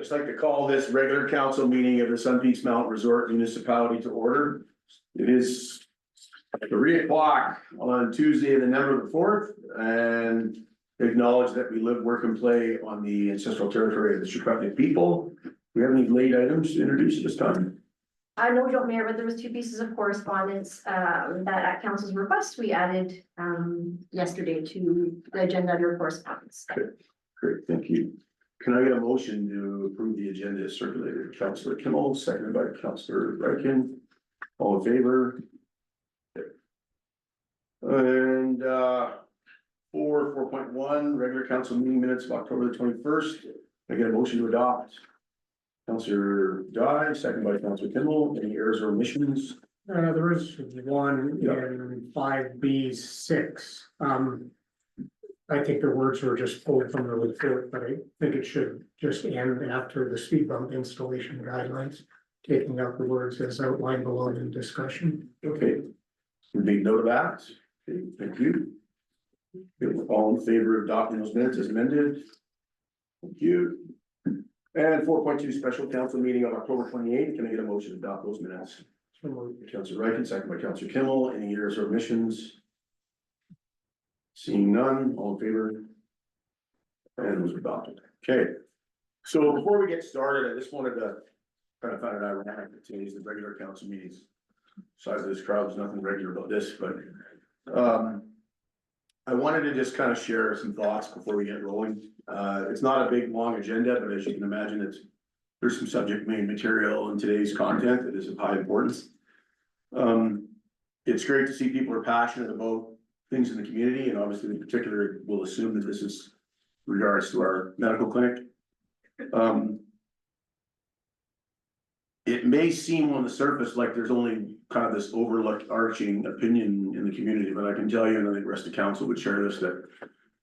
I'd like to call this regular council meeting of the Sun Peaks Mountain Resort Municipality to order. It is 3 o'clock on Tuesday, the November the 4th, and acknowledge that we live, work, and play on the ancestral territory of the Secwepemc people. Do we have any late items to introduce at this time? No, we don't, Mayor, but there was 2 pieces of correspondence that at council's request, we added yesterday to the agenda under correspondence. Great, thank you. Can I get a motion to approve the agenda as circulated? Councillor Kimmel, seconded by Councillor Ryken. All in favor? And 4.1, regular council meeting minutes of October the 21st. I get a motion to adopt. Councillor Dye, second by Councillor Kimmel. Any errors or omissions? There is one in 5B6. I think the words were just pulled from the report, but I think it should just end after the speed bump installation guidelines, taking out the words as outlined below in discussion. Okay. We make note of that. Okay, thank you. All in favor of adopting those minutes as amended? Thank you. And 4.2, special council meeting on October 28th. Can I get a motion to adopt those minutes? Councillor Ryken, second by Councillor Kimmel. Any errors or omissions? Seeing none, all in favor? And it was adopted. Okay. So before we get started, I just wanted to kind of find it ironic to change the regular council meetings. Size of this crowd, there's nothing regular about this, but I wanted to just kind of share some thoughts before we get rolling. It's not a big, long agenda, but as you can imagine, there's some subject main material in today's content that is of high importance. It's great to see people are passionate about things in the community, and obviously in particular, we'll assume that this is regards to our medical clinic. It may seem on the surface like there's only kind of this overlooked arching opinion in the community, but I can tell you, and I think the rest of council would share this, that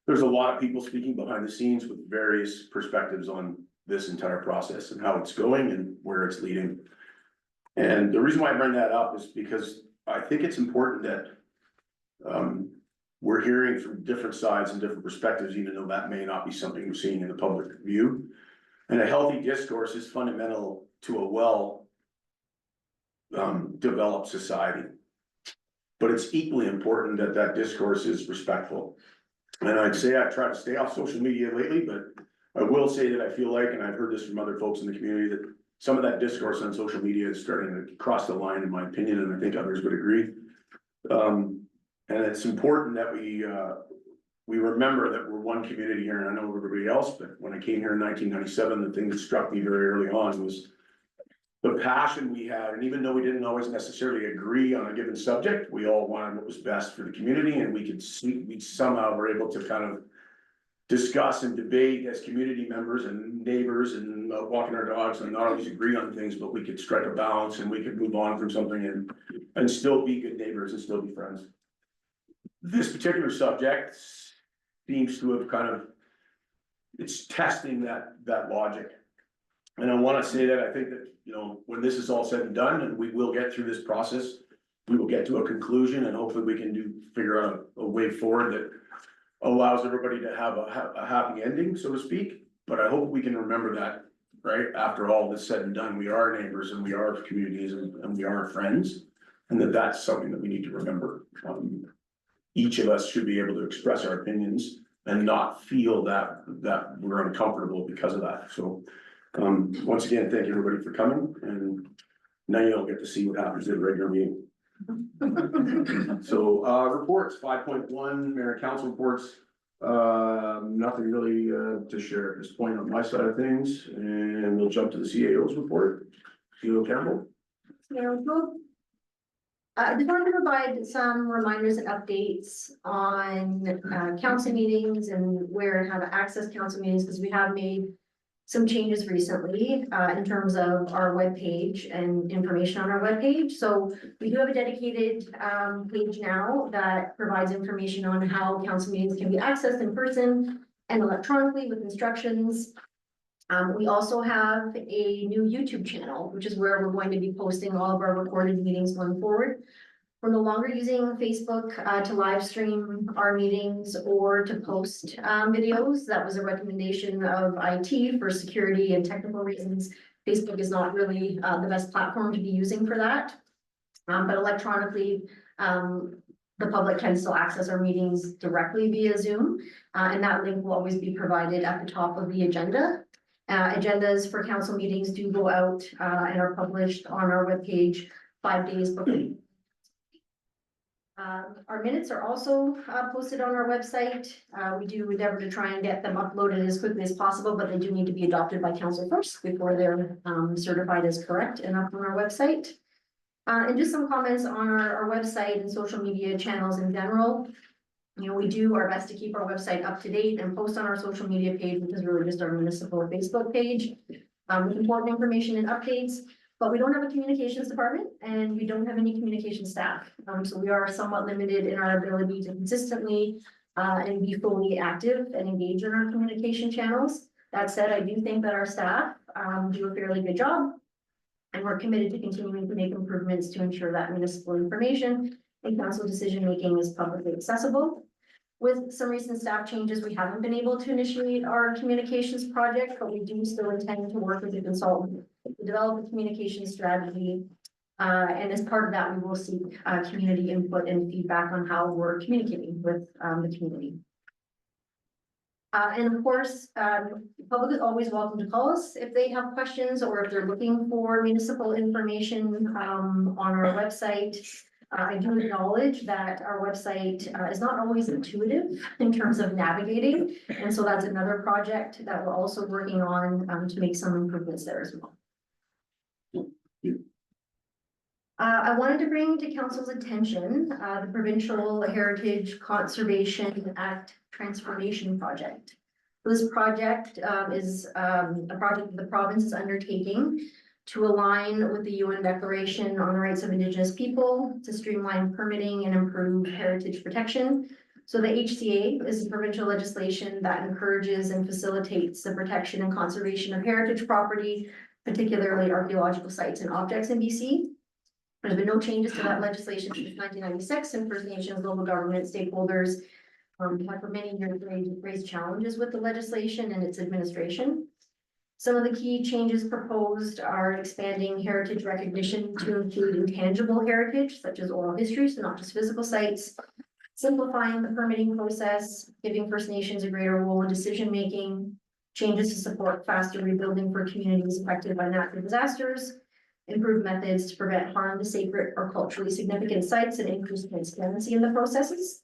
there's a lot of people speaking behind the scenes with various perspectives on this entire process and how it's going and where it's leading. And the reason why I bring that up is because I think it's important that we're hearing from different sides and different perspectives, even though that may not be something we're seeing in the public view. And a healthy discourse is fundamental to a well developed society. But it's equally important that that discourse is respectful. And I'd say I try to stay off social media lately, but I will say that I feel like, and I've heard this from other folks in the community, that some of that discourse on social media is starting to cross the line, in my opinion, and I think others would agree. And it's important that we remember that we're one community here, and I know everybody else, but when I came here in 1997, the thing that struck me very early on was the passion we had. And even though we didn't always necessarily agree on a given subject, we all wanted what was best for the community, and we somehow were able to kind of discuss and debate as community members and neighbors and walking our dogs, and not always agree on things, but we could strike a balance and we could move on from something and still be good neighbors and still be friends. This particular subject seems to have kind of, it's testing that logic. And I want to say that I think that, you know, when this is all said and done, and we will get through this process, we will get to a conclusion, and hopefully we can figure out a way forward that allows everybody to have a happy ending, so to speak. But I hope we can remember that, right, after all this said and done, we are neighbors and we are communities and we are friends, and that's something that we need to remember. Each of us should be able to express our opinions and not feel that we're uncomfortable because of that. So once again, thank you everybody for coming, and now you'll get to see what happens at a regular meeting. So reports 5.1, mayor and council reports. Nothing really to share at this point on my side of things, and we'll jump to the CAO's report. CAO Campbell. I just wanted to provide some reminders and updates on council meetings and where and how to access council meetings, because we have made some changes recently in terms of our webpage and information on our webpage. So we do have a dedicated page now that provides information on how council meetings can be accessed in person and electronically with instructions. We also have a new YouTube channel, which is where we're going to be posting all of our recorded meetings going forward. We're no longer using Facebook to live stream our meetings or to post videos. That was a recommendation of IT for security and technical reasons. Facebook is not really the best platform to be using for that. But electronically, the public can still access our meetings directly via Zoom. And that link will always be provided at the top of the agenda. Agendas for council meetings do go out and are published on our webpage 5 days before. Our minutes are also posted on our website. We do endeavor to try and get them uploaded as quickly as possible, but they do need to be adopted by council first before they're certified as correct and up on our website. And just some comments on our website and social media channels in general. You know, we do our best to keep our website up to date and post on our social media page, which is really just our municipal Facebook page, with important information and updates. But we don't have a communications department and we don't have any communication staff. So we are somewhat limited in our ability to consistently and be fully active and engage in our communication channels. That said, I do think that our staff do a fairly good job. And we're committed to continuing to make improvements to ensure that municipal information and council decision-making is publicly accessible. With some recent staff changes, we haven't been able to initiate our communications project, but we do still intend to work with a consultant to develop a communication strategy. And as part of that, we will seek community input and feedback on how we're communicating with the community. And of course, the public is always welcome to call us if they have questions or if they're looking for municipal information on our website. I do acknowledge that our website is not always intuitive in terms of navigating. And so that's another project that we're also working on to make some improvements there as well. I wanted to bring to council's attention the Provincial Heritage Conservation Act Transformation Project. This project is a project the province is undertaking to align with the UN Declaration on the Rights of Indigenous People, to streamline permitting and improve heritage protection. So the HCA is provincial legislation that encourages and facilitates the protection and conservation of heritage property, particularly archaeological sites and objects in BC. There's been no changes to that legislation since 1996, and First Nations, local government stakeholders have for many years raised challenges with the legislation and its administration. Some of the key changes proposed are expanding heritage recognition to include intangible heritage, such as oral history, so not just physical sites, simplifying the permitting process, giving First Nations a greater role in decision-making, changes to support faster rebuilding for communities affected by natural disasters, improve methods to prevent harm to sacred or culturally significant sites, and increase transparency in the processes.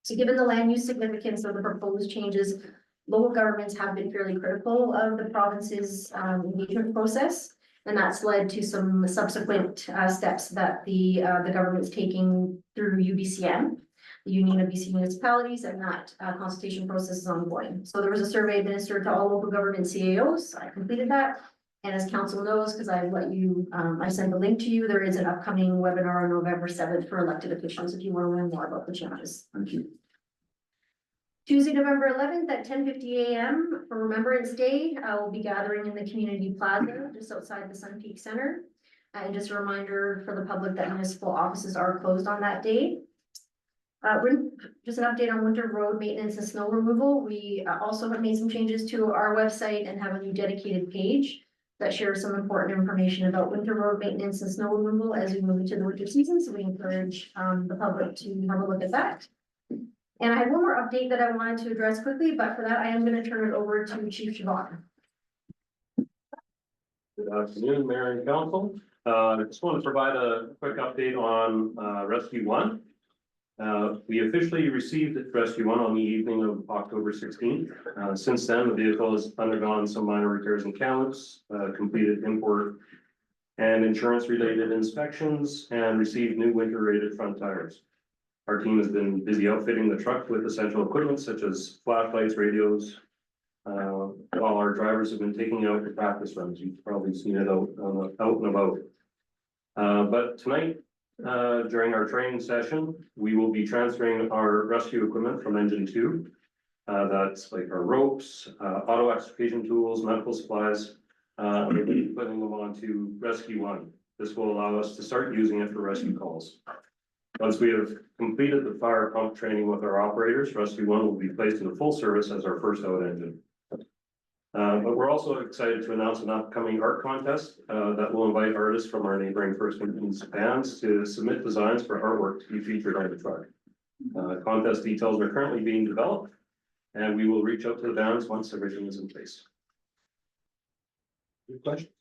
So given the land use significance of the proposed changes, local governments have been fairly critical of the province's engagement process, and that's led to some subsequent steps that the government's taking through UBCM, the Union of BC Municipalities, and that consultation process is ongoing. So there was a survey administered to all local government CAOs. I completed that. And as council knows, because I let you, I sent the link to you, there is an upcoming webinar on November 7th for elected officials if you want to learn more about the changes. Thank you. Tuesday, November 11th at 10:50 a.m. for Remembrance Day, we'll be gathering in the community plaza just outside the Sun Peak Center. And just a reminder for the public that municipal offices are closed on that day. Just an update on winter road maintenance and snow removal. We also have made some changes to our website and have a new dedicated page that shares some important information about winter road maintenance and snow removal as we move into the winter season. So we encourage the public to have a look at that. And I have one more update that I wanted to address quickly, but for that, I am going to turn it over to Chief Siobhan. Good afternoon, Mayor and Council. I just want to provide a quick update on Rescue 1. We officially received Rescue 1 on the evening of October 16th. Since then, the vehicle has undergone some minor repairs and counts, completed import and insurance related inspections, and received new winter rated front tires. Our team has been busy outfitting the truck with essential equipment such as flashlights, radios, while our drivers have been taking out the practice runs. You've probably seen it out and about. But tonight, during our training session, we will be transferring our rescue equipment from engine 2. That's like our ropes, auto extrication tools, medical supplies. We'll be putting them onto Rescue 1. This will allow us to start using it for rescue calls. Once we have completed the fire pump training with our operators, Rescue One will be placed into full service as our first out engine. But we're also excited to announce an upcoming art contest that will invite artists from our neighboring First Nations bands to submit designs for artwork to be featured on the truck. Contest details are currently being developed, and we will reach out to the bands once everything is in place. Any questions?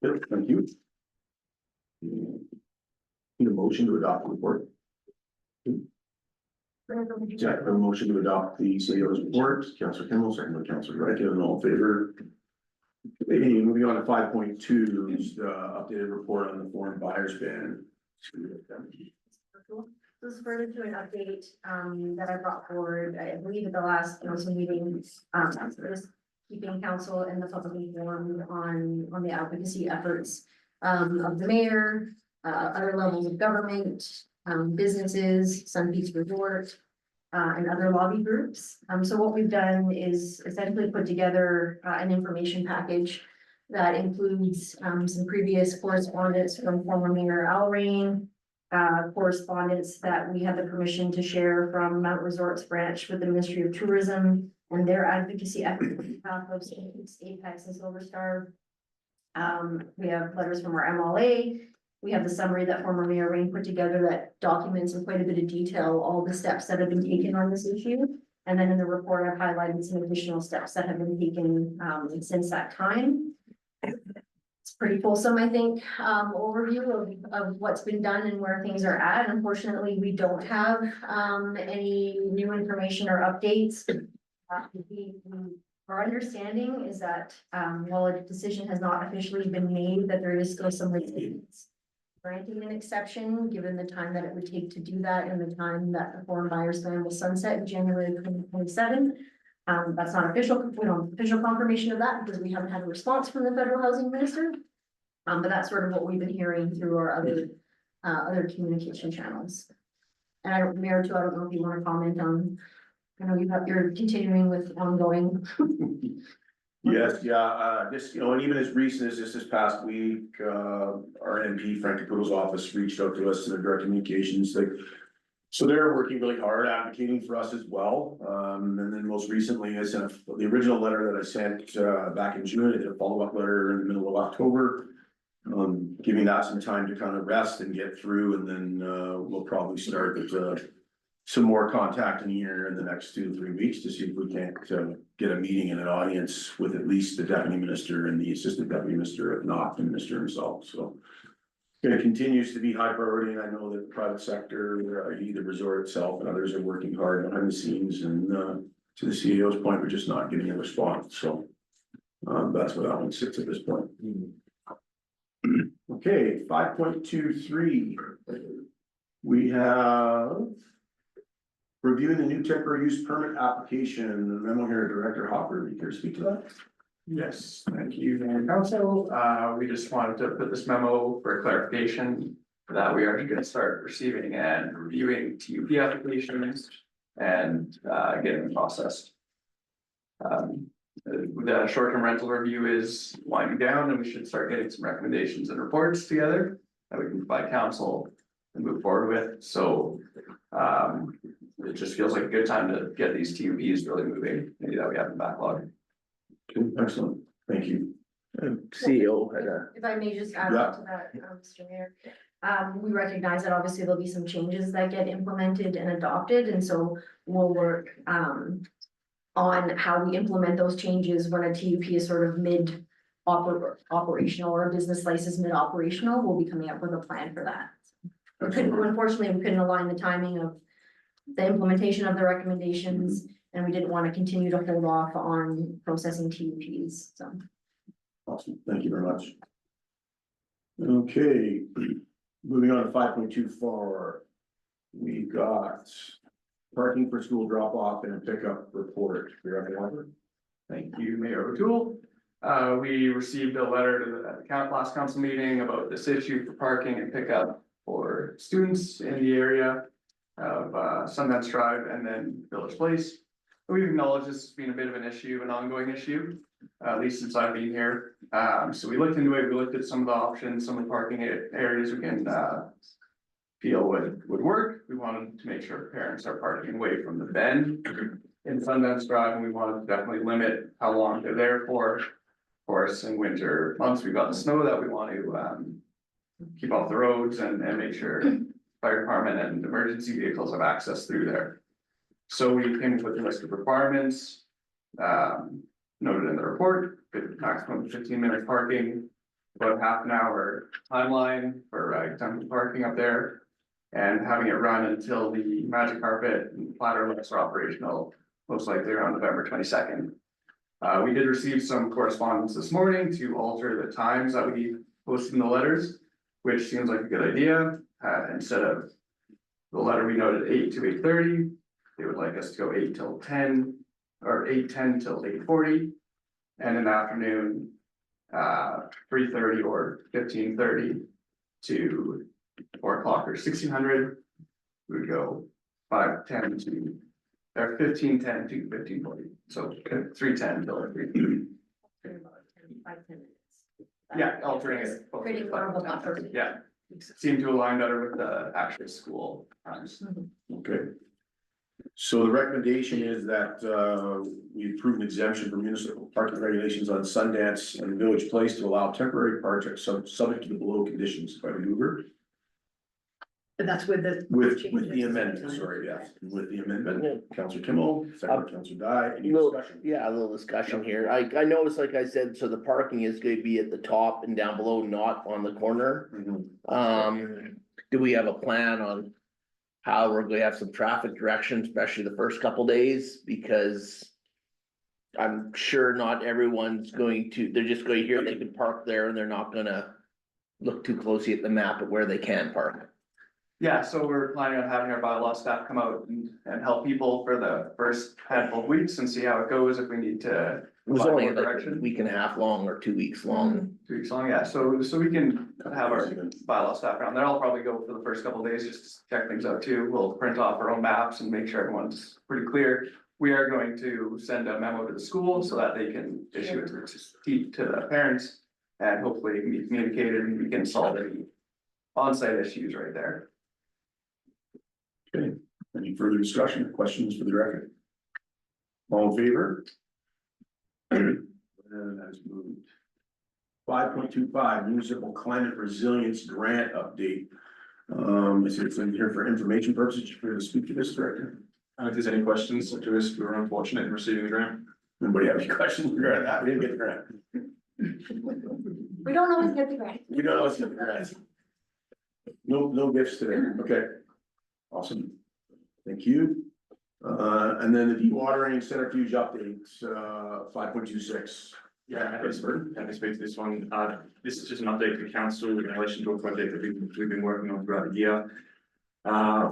Good, thank you. Need a motion to adopt the report. Jack, a motion to adopt the CEO's report, Councillor Kimball, second by Councillor Rankin, all in favor. Okay, moving on to 5.2, updated report on the foreign buyers ban. This is further to an update, that I brought forward, I believe at the last council meeting, just keeping council and the public informed on the advocacy efforts, of the mayor, other levels of government, businesses, Sun Peaks Resort, and other lobby groups. So what we've done is essentially put together, an information package that includes, some previous correspondence from former Mayor Al Rain, correspondence that we had the permission to share from Mount Resorts branch with the Ministry of Tourism and their advocacy efforts on behalf of Apex and Silver Star. We have letters from our MLA. We have the summary that former Mayor Rain put together that documents in quite a bit of detail all the steps that have been taken on this issue. And then in the report, I've highlighted some additional steps that have been taken since that time. It's pretty fulsome, I think, overview of what's been done and where things are at. Unfortunately, we don't have any new information or updates. Our understanding is that while a decision has not officially been made, that there is still some resistance granting an exception, given the time that it would take to do that and the time that the foreign buyers ban will sunset in January 2027. That's not official, we don't have official confirmation of that because we haven't had a response from the federal housing minister. But that's sort of what we've been hearing through our other communication channels. And Mayor too, I don't know if you want to comment on, I know you're continuing with ongoing. Yes, this, and even as recent as this past week, our MP Frank Caputo's office reached out to us in their direct communications, so they're working really hard advocating for us as well. And then most recently, I sent the original letter that I sent, back in June. I did a follow-up letter in the middle of October. Giving that some time to kind of rest and get through, and then, we'll probably start some more contacting here in the next 2 to 3 weeks to see if we can't get a meeting and an audience with at least the deputy minister and the assistant deputy minister, if not the minister himself. So it continues to be high priority, and I know that the private sector, the resort itself and others are working hard behind the scenes, and to the CEO's point, we're just not getting a response. So that's where that one sits at this point. Okay, 5.23. We have reviewing the new temporary use permit application, the memo here, Director Hopper, you care to speak to that? Yes, thank you, Mayor and Council. We just wanted to put this memo for clarification that we are going to start receiving and reviewing TUP applications and getting them processed. The short-term rental review is winding down, and we should start getting some recommendations and reports together that we can provide council and move forward with. So it just feels like a good time to get these TUPs really moving, maybe that we have in backlog. Excellent, thank you. CEO had a. If I may just add on to that, Mr. Mayor. We recognize that obviously there'll be some changes that get implemented and adopted, and so we'll work on how we implement those changes when a TUP is sort of mid operational or a business license mid operational. We'll be coming up with a plan for that. Unfortunately, we couldn't align the timing of the implementation of the recommendations, and we didn't want to continue to hold off on processing TUPs, so. Awesome, thank you very much. Okay, moving on to 5.24. We got parking for school drop off and a pickup report. Thank you, Mayor O'Toole. We received a letter to the last council meeting about this issue for parking and pickup for students in the area of Sundance Drive and then Village Place. We've acknowledged this has been a bit of an issue, an ongoing issue. at least since I've been here. So we looked into it, we looked at some of the options, some of the parking areas we can, feel would work. We wanted to make sure parents are parking away from the bend in Sundance Drive, and we wanted to definitely limit how long they're there for. Of course, in winter months, we've got the snow that we want to, keep off the roads and make sure fire department and emergency vehicles have access through there. So we came up with a list of requirements, noted in the report, maximum 15-minute parking, about half an hour timeline for temporary parking up there, and having it run until the magic carpet and platter lifts are operational, most likely around November 22nd. We did receive some correspondence this morning to alter the times that we posted in the letters, which seems like a good idea. Instead of the letter we noted 8 to 8:30, they would like us to go 8 till 10, or 8:10 till 8:40. And in the afternoon, 3:30 or 15:30 to 4 o'clock or 1600. We would go 5:10 to, or 15:10 to 15:40, so 3:10 till 3:30. 5, 10 minutes. Yeah, altering it. Creating more of a buffer. Yeah, seem to align better with the actual school times. Okay. So the recommendation is that, we approve an exemption for municipal parking regulations on Sundance and Village Place to allow temporary projects subject to the below conditions by the mover. But that's with the. With changes. the amendment, sorry, yes, with the amendment, Counselor Kimmel, second by Counselor Dye, any Little- discussion? Yeah, a little discussion here. I noticed, like I said, so the parking is gonna be at the top and down below, not on the corner. Do we have a plan on how we're gonna have some traffic direction, especially the first couple days? Because I'm sure not everyone's going to, they're just going to hear they can park there and they're not gonna look too closely at the map of where they can park. Yeah, so we're planning on having our bylaw staff come out and help people for the first handful of weeks and see how it goes, if we need to. It was provide only more like a direction. week and a half long or 2 weeks long. 2 weeks long, yeah, so we can have our bylaw staff around there. I'll probably go for the first couple of days just to check things out too. We'll print off our own maps and make sure everyone's pretty clear. We are going to send a memo to the school so that they can issue it to the parents. And hopefully it can be communicated and we can solve any on-site issues right there. Okay, any further discussion or questions for the record? All in favor? And that is moved. 5.25 municipal climate resilience grant update. Is it in here for information purposes for the speak to this director? If there's any questions, to us, we were unfortunate in receiving the grant. Anybody have any questions regarding that? We didn't get the grant. We don't always get the grant. We don't always get the grant. No gifts today, okay. Awesome. Thank you. And then the dewatering centrifuge updates, 5.26. Yeah, happy to speak to this one. This is just an update for the council in relation to a project that we've been working on throughout the year.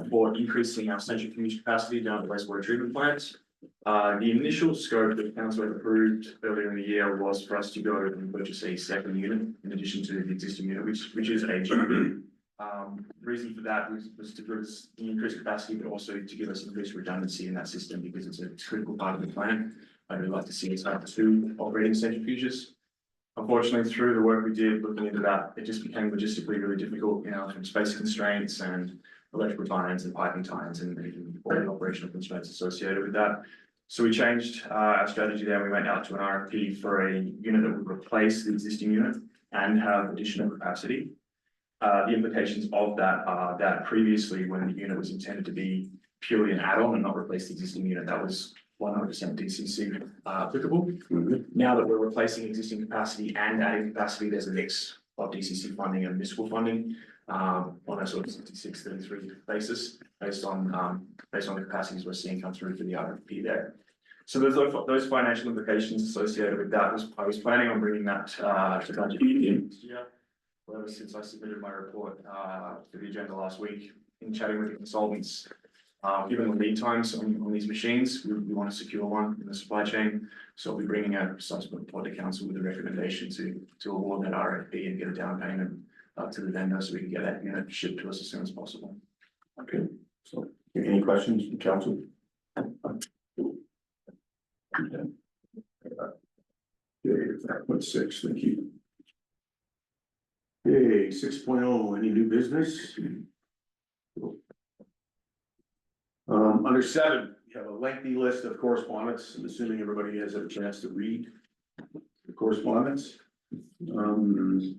For increasing our centrifuge capacity down at the wastewater treatment plant. The initial scope that council had approved earlier in the year was for us to go and purchase a second unit in addition to the existing unit, which is aging. The reason for that was to give us the increased capacity, but also to give us increased redundancy in that system because it's a critical part of the plant. I'd really like to see us have 2 operating centrifuges. Unfortunately, through the work we did looking into that, it just became logistically really difficult, from space constraints and electrical tie-ins and piping tie-ins and all the operational constraints associated with that. So we changed our strategy there. We went out to an RFP for a unit that would replace the existing unit and have additional capacity. The implications of that are that previously, when the unit was intended to be purely an add-on and not replace the existing unit, that was 100% DCC applicable. Now that we're replacing existing capacity and adding capacity, there's a mix of DCC funding and municipal funding on a sort of 66-33 basis based on the capacities we're seeing come through for the RFP there. So there's those financial implications associated with that. I was planning on bringing that to budget this year. However, since I submitted my report to the agenda last week, in chatting with the consultants, given the lead times on these machines, we want to secure one in the supply chain. So we'll be bringing a subsequent report to council with a recommendation to award that RFP and get a down payment to the vendor so we can get that unit shipped to us as soon as possible. Okay, so any questions from council? Okay, 5.6, thank you. Okay, 6.0, any new business? Under 7, you have a lengthy list of correspondence, I'm assuming everybody has had a chance to read the correspondence. One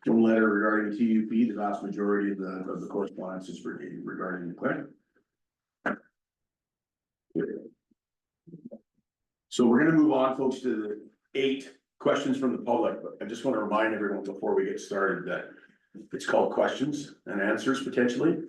letter regarding TUP, the vast majority of the correspondence is regarding the clinic. So we're gonna move on, folks, to the 8 questions from the public, but I just want to remind everyone before we get started that it's called questions and answers potentially.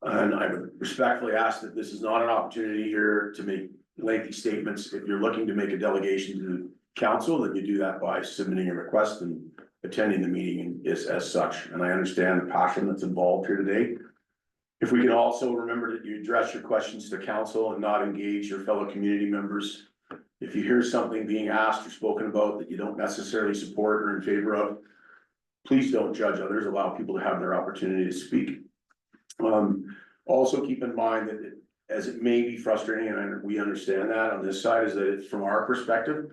And I would respectfully ask that this is not an opportunity here to make lengthy statements. If you're looking to make a delegation to council, then you do that by submitting a request and attending the meeting as such. And I understand the passion that's involved here today. If we can also remember that you address your questions to council and not engage your fellow community members. If you hear something being asked or spoken about that you don't necessarily support or in favor of, please don't judge others, allow people to have their opportunity to speak. Also keep in mind that as it may be frustrating, and we understand that on this side, is that it's from our perspective,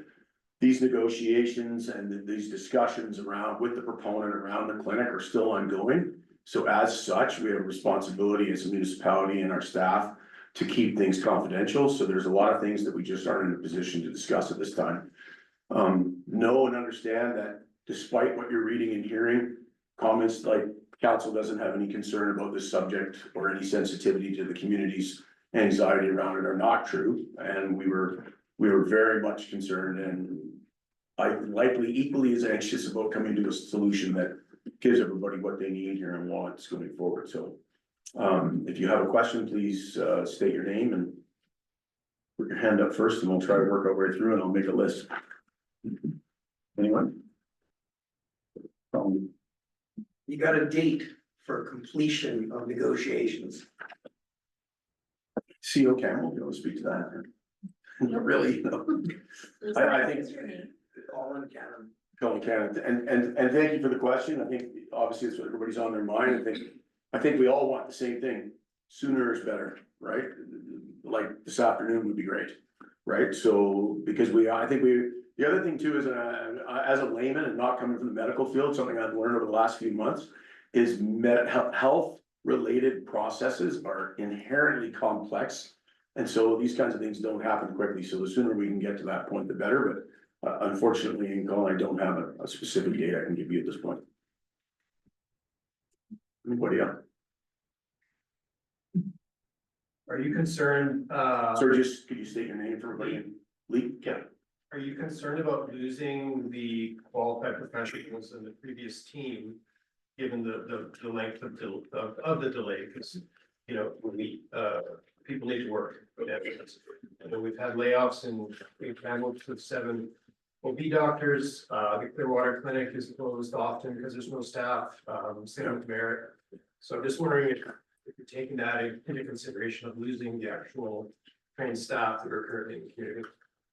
these negotiations and these discussions around with the proponent around the clinic are still ongoing. So as such, we have a responsibility as a municipality and our staff to keep things confidential. So there's a lot of things that we just aren't in a position to discuss at this time. Know and understand that despite what you're reading and hearing, comments like council doesn't have any concern about this subject or any sensitivity to the community's anxiety around it are not true. And we were very much concerned and I likely equally as anxious about coming to a solution that gives everybody what they need here and wants going forward. So if you have a question, please state your name and put your hand up first and we'll try to work our way through and I'll make a list. Anyone? You got a date for completion of negotiations? CO Campbell, you want to speak to that? Not really, no. I think. Colin Cannon. Colin Cannon, and thank you for the question. I think obviously it's what everybody's on their mind. I think we all want the same thing. Sooner is better, right? Like this afternoon would be great, right? So because the other thing too is as a layman and not coming from the medical field, something I've learned over the last few months is health related processes are inherently complex. And so these kinds of things don't happen quickly. So the sooner we can get to that point, the better. But unfortunately, in Colin, I don't have a specific date I can give you at this point. Anybody else? Are you concerned, Sir, just could you state your name for everybody? Lee, yeah. are you concerned about losing the qualified professionals in the previous team? Given the length of the delay, because, you know, people need to work. And we've had layoffs and we've handled with 7 OB doctors. The Clearwater Clinic is closed often because there's no staff, same with Merritt. So I'm just wondering if you're taking that into consideration of losing the actual trained staff that are currently in the community.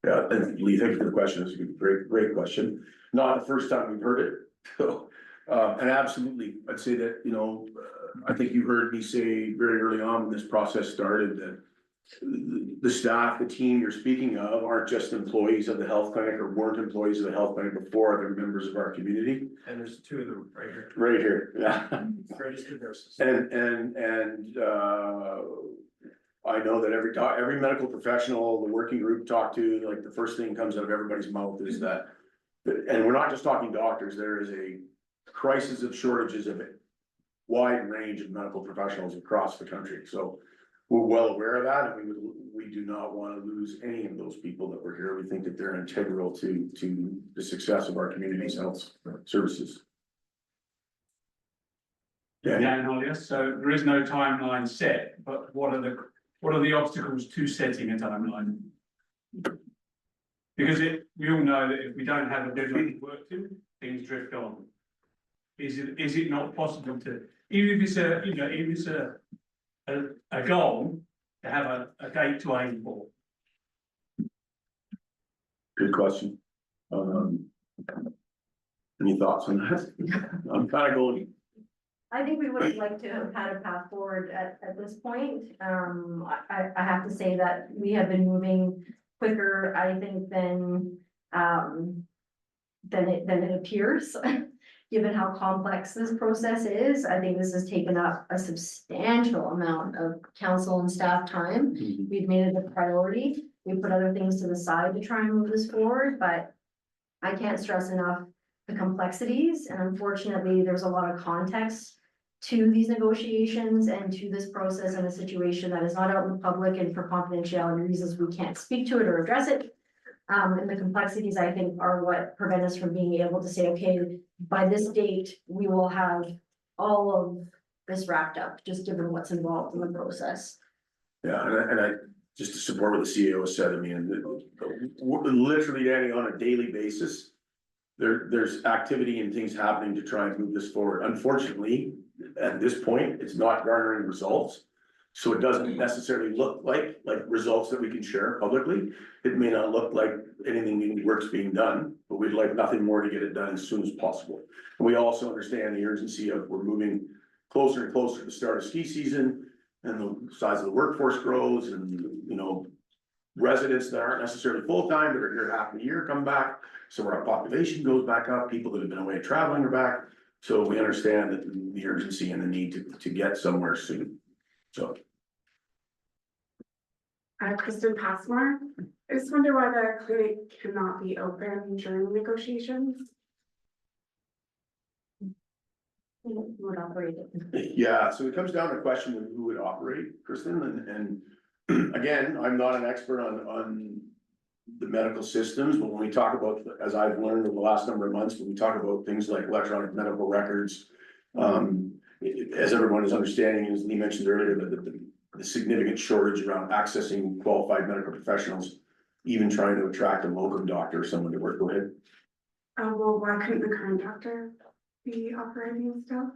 Yeah, and Lee, thank you for the question. It's a great question. Not the first time we've heard it. So, and absolutely, I'd say that, you know, I think you heard me say very early on when this process started that the staff, the team you're speaking of aren't just employees of the health clinic or weren't employees of the health clinic before, they're members of our community. And there's 2 of them right here. Right here, yeah. Registered nurses. And I know that every medical professional, the working group talked to, like the first thing comes out of everybody's mouth is that, and we're not just talking doctors, there is a crisis of shortages of a wide range of medical professionals across the country. So we're well aware of that, and we do not want to lose any of those people that were here. We think that they're integral to the success of our community's health services. Dan Hollier, so there is no timeline set, but what are the obstacles to setting a timeline? Because we all know that if we don't have a deadline to work to, things drift on. Is it not possible to, even if it's a goal, to have a date to aim for? Good question. Any thoughts on that? I'm kind of going. I think we would have liked to have had a path forward at this point. I have to say that we have been moving quicker, I think, than than it appears. Given how complex this process is, I think this has taken up a substantial amount of council and staff time. We've made it a priority. We put other things to the side to try and move this forward, but I can't stress enough the complexities, and unfortunately, there's a lot of context to these negotiations and to this process in a situation that is not out in the public, and for confidentiality reasons, we can't speak to it or address it. And the complexities, I think, are what prevent us from being able to say, okay, by this date, we will have all of this wrapped up, just given what's involved in the process. Yeah, and I, just to support what the CEO said, I mean, we're literally, Danny, on a daily basis. There's activity and things happening to try and move this forward. Unfortunately, at this point, it's not garnering results. So it doesn't necessarily look like results that we can share publicly. It may not look like anything work's being done, but we'd like nothing more to get it done as soon as possible. And we also understand the urgency of we're moving closer and closer to the start of ski season, and the size of the workforce grows, and, you know, residents that aren't necessarily full-time, but are here half the year come back. So our population goes back up, people that have been away traveling are back. So we understand that the urgency and the need to get somewhere soon. So. Kristen Passmore, I just wonder why the clinic cannot be open during negotiations. Who would operate it? Yeah, so it comes down to the question of who would operate, Kristen, and again, I'm not an expert on the medical systems, but when we talk about, as I've learned over the last number of months, when we talk about things like electronic medical records, as everyone is understanding, as Lee mentioned earlier, the significant shortage around accessing qualified medical professionals, even trying to attract a locum doctor or someone to work. Go ahead. Well, why couldn't the current doctor be operating still?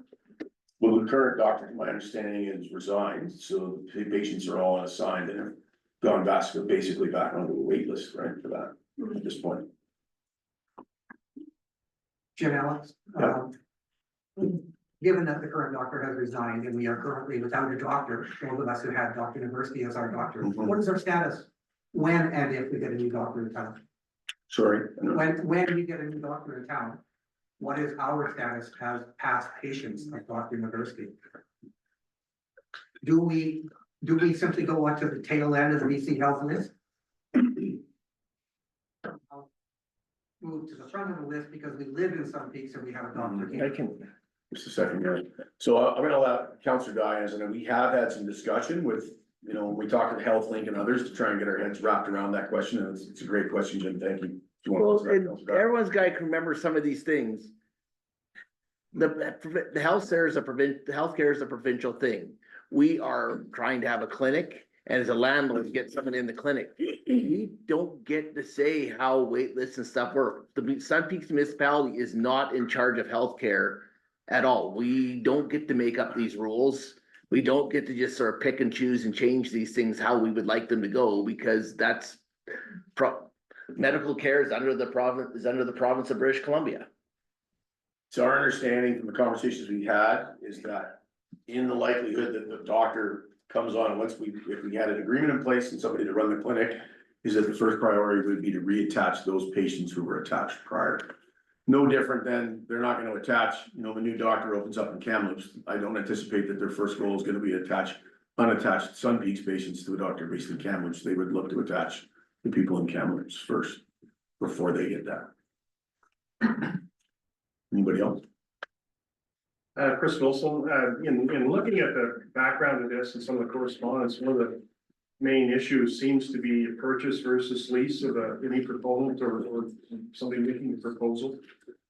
Well, the current doctor, to my understanding, is resigned, so the patients are all unassigned and have gone basically back onto a wait list, right, for that at this point. Jim Alex, Yeah. Given that the current doctor has resigned and we are currently without a doctor, those of us who had Dr. University as our doctor, what is our status? When and if we get a new doctor in town? Sorry. When we get a new doctor in town, what is our status as past patients of Dr. University? Do we simply go on to the tail end of the BC Health list? Move to the front of the list because we live in some peaks and we have a doctor I here. can, Just a second here. So I'm gonna allow Councillor Dias, and we have had some discussion with, you know, when we talk to HealthLink and others to try and get our heads wrapped around that question, and it's a great question, Jim, thank you. Do you want well, to start, and Councillor Dias? everyone's got to remember some of these things. The healthcare is a provincial thing. We are trying to have a clinic, and as a landlord, get someone in the clinic. We don't get to say how wait lists and stuff work. The Sun Peaks municipality is not in charge of healthcare at all. We don't get to make up these rules. We don't get to just sort of pick and choose and change these things how we would like them to go, because that's medical care is under the province of British Columbia. So our understanding from the conversations we had is that in the likelihood that the doctor comes on, if we had an agreement in place and somebody to run the clinic, is that the first priority would be to reattach those patients who were attached prior. No different than they're not gonna attach, you know, the new doctor opens up in Kamloops. I don't anticipate that their first goal is gonna be unattached Sun Peaks patients to a doctor based in Kamloops. They would look to attach the people in Kamloops first before they get that. Anybody else? Chris Wilson, in looking at the background of this and some of the correspondence, one of the main issues seems to be purchase versus lease of any proponent or somebody making a proposal.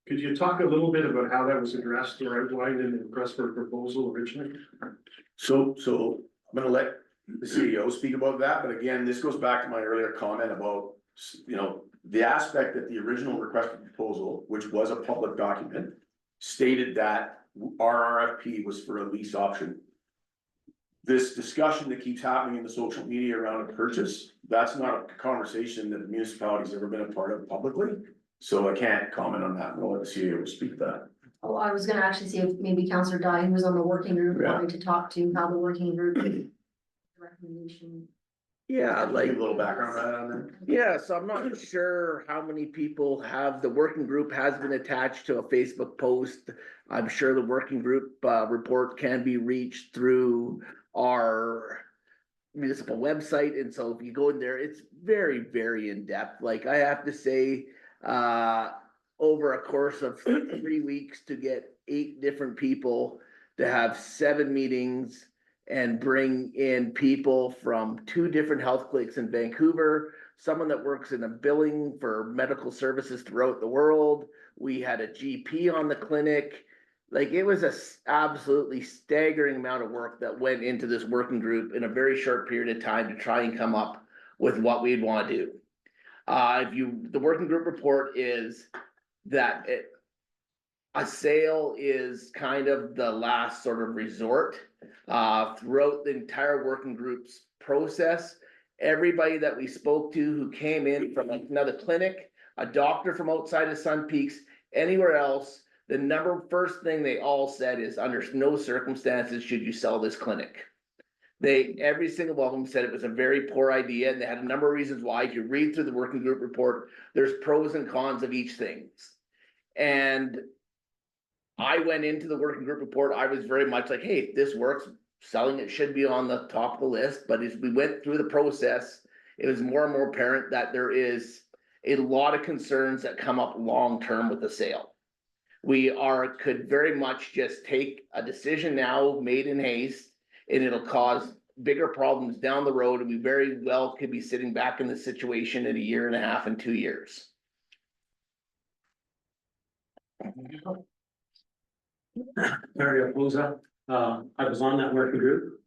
Could you talk a little bit about how that was addressed or outlined in the request for a proposal originally? So I'm gonna let the CEO speak about that, but again, this goes back to my earlier comment about, you know, the aspect that the original request for proposal, which was a public document, stated that our RFP was for a lease option. This discussion that keeps happening in the social media around a purchase, that's not a conversation that the municipality's ever been a part of publicly. So I can't comment on that. I'll let the CEO speak to that. Oh, I was gonna actually see if maybe Councillor Dye, who was on the working group, Yeah. wanted to talk to how the working group recommendation Yeah, like. Give a little background on that on there. Yeah, so I'm not sure how many people have, the working group has been attached to a Facebook post. I'm sure the working group report can be reached through our municipal website, and so if you go in there, it's very, very in-depth. Like I have to say, over a course of 3 weeks to get 8 different people to have 7 meetings and bring in people from 2 different health clinics in Vancouver, someone that works in a billing for medical services throughout the world. We had a GP on the clinic. Like it was absolutely staggering amount of work that went into this working group in a very short period of time to try and come up with what we'd want to do. The working group report is that a sale is kind of the last sort of resort. Throughout the entire working group's process, everybody that we spoke to who came in from another clinic, a doctor from outside of Sun Peaks, anywhere else, the first thing they all said is under no circumstances should you sell this clinic. Every single one of them said it was a very poor idea, and they had a number of reasons why. If you read through the working group report, there's pros and cons of each thing. And I went into the working group report, I was very much like, hey, if this works, selling it should be on the top of the list. But as we went through the process, it was more and more apparent that there is a lot of concerns that come up long-term with the sale. We could very much just take a decision now made in haste, and it'll cause bigger problems down the road, and we very well could be sitting back in the situation in 1.5 years and 2 years. Mario Rosa, I was on that working group.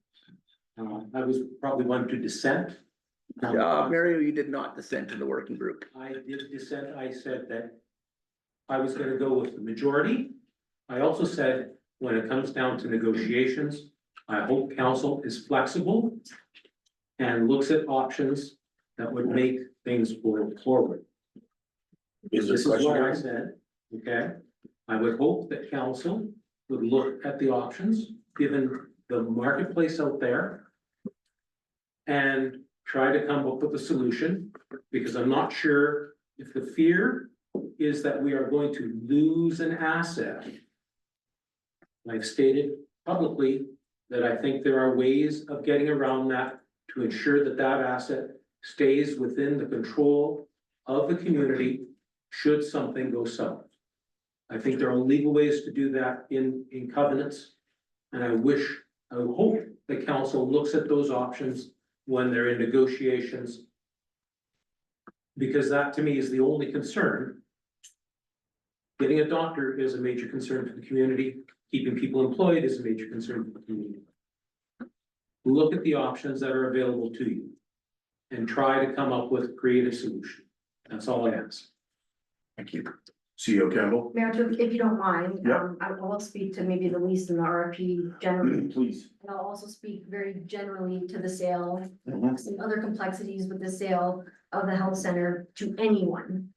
I was probably one to dissent. Mario, you did not dissent to the working group. I did dissent. I said that I was gonna go with the majority. I also said, when it comes down to negotiations, I hope council is flexible and looks at options that would make things go forward. Is This there is what I question? said, okay? I would hope that council would look at the options, given the marketplace out there, and try to come up with a solution, because I'm not sure if the fear is that we are going to lose an asset. I've stated publicly that I think there are ways of getting around that to ensure that that asset stays within the control of the community should something go south. I think there are legal ways to do that in covenants. And I hope the council looks at those options when they're in negotiations. Because that to me is the only concern. Getting a doctor is a major concern for the community. Keeping people employed is a major concern for the community. Look at the options that are available to you and try to come up with a creative solution. That's all I ask. Thank you. CEO Campbell, Mayor, if you don't mind, Yeah. I will speak to maybe the lease and the RFP generally. please. And I'll also speak very generally to the sale, Mhm. some other complexities with the sale of the health center to anyone.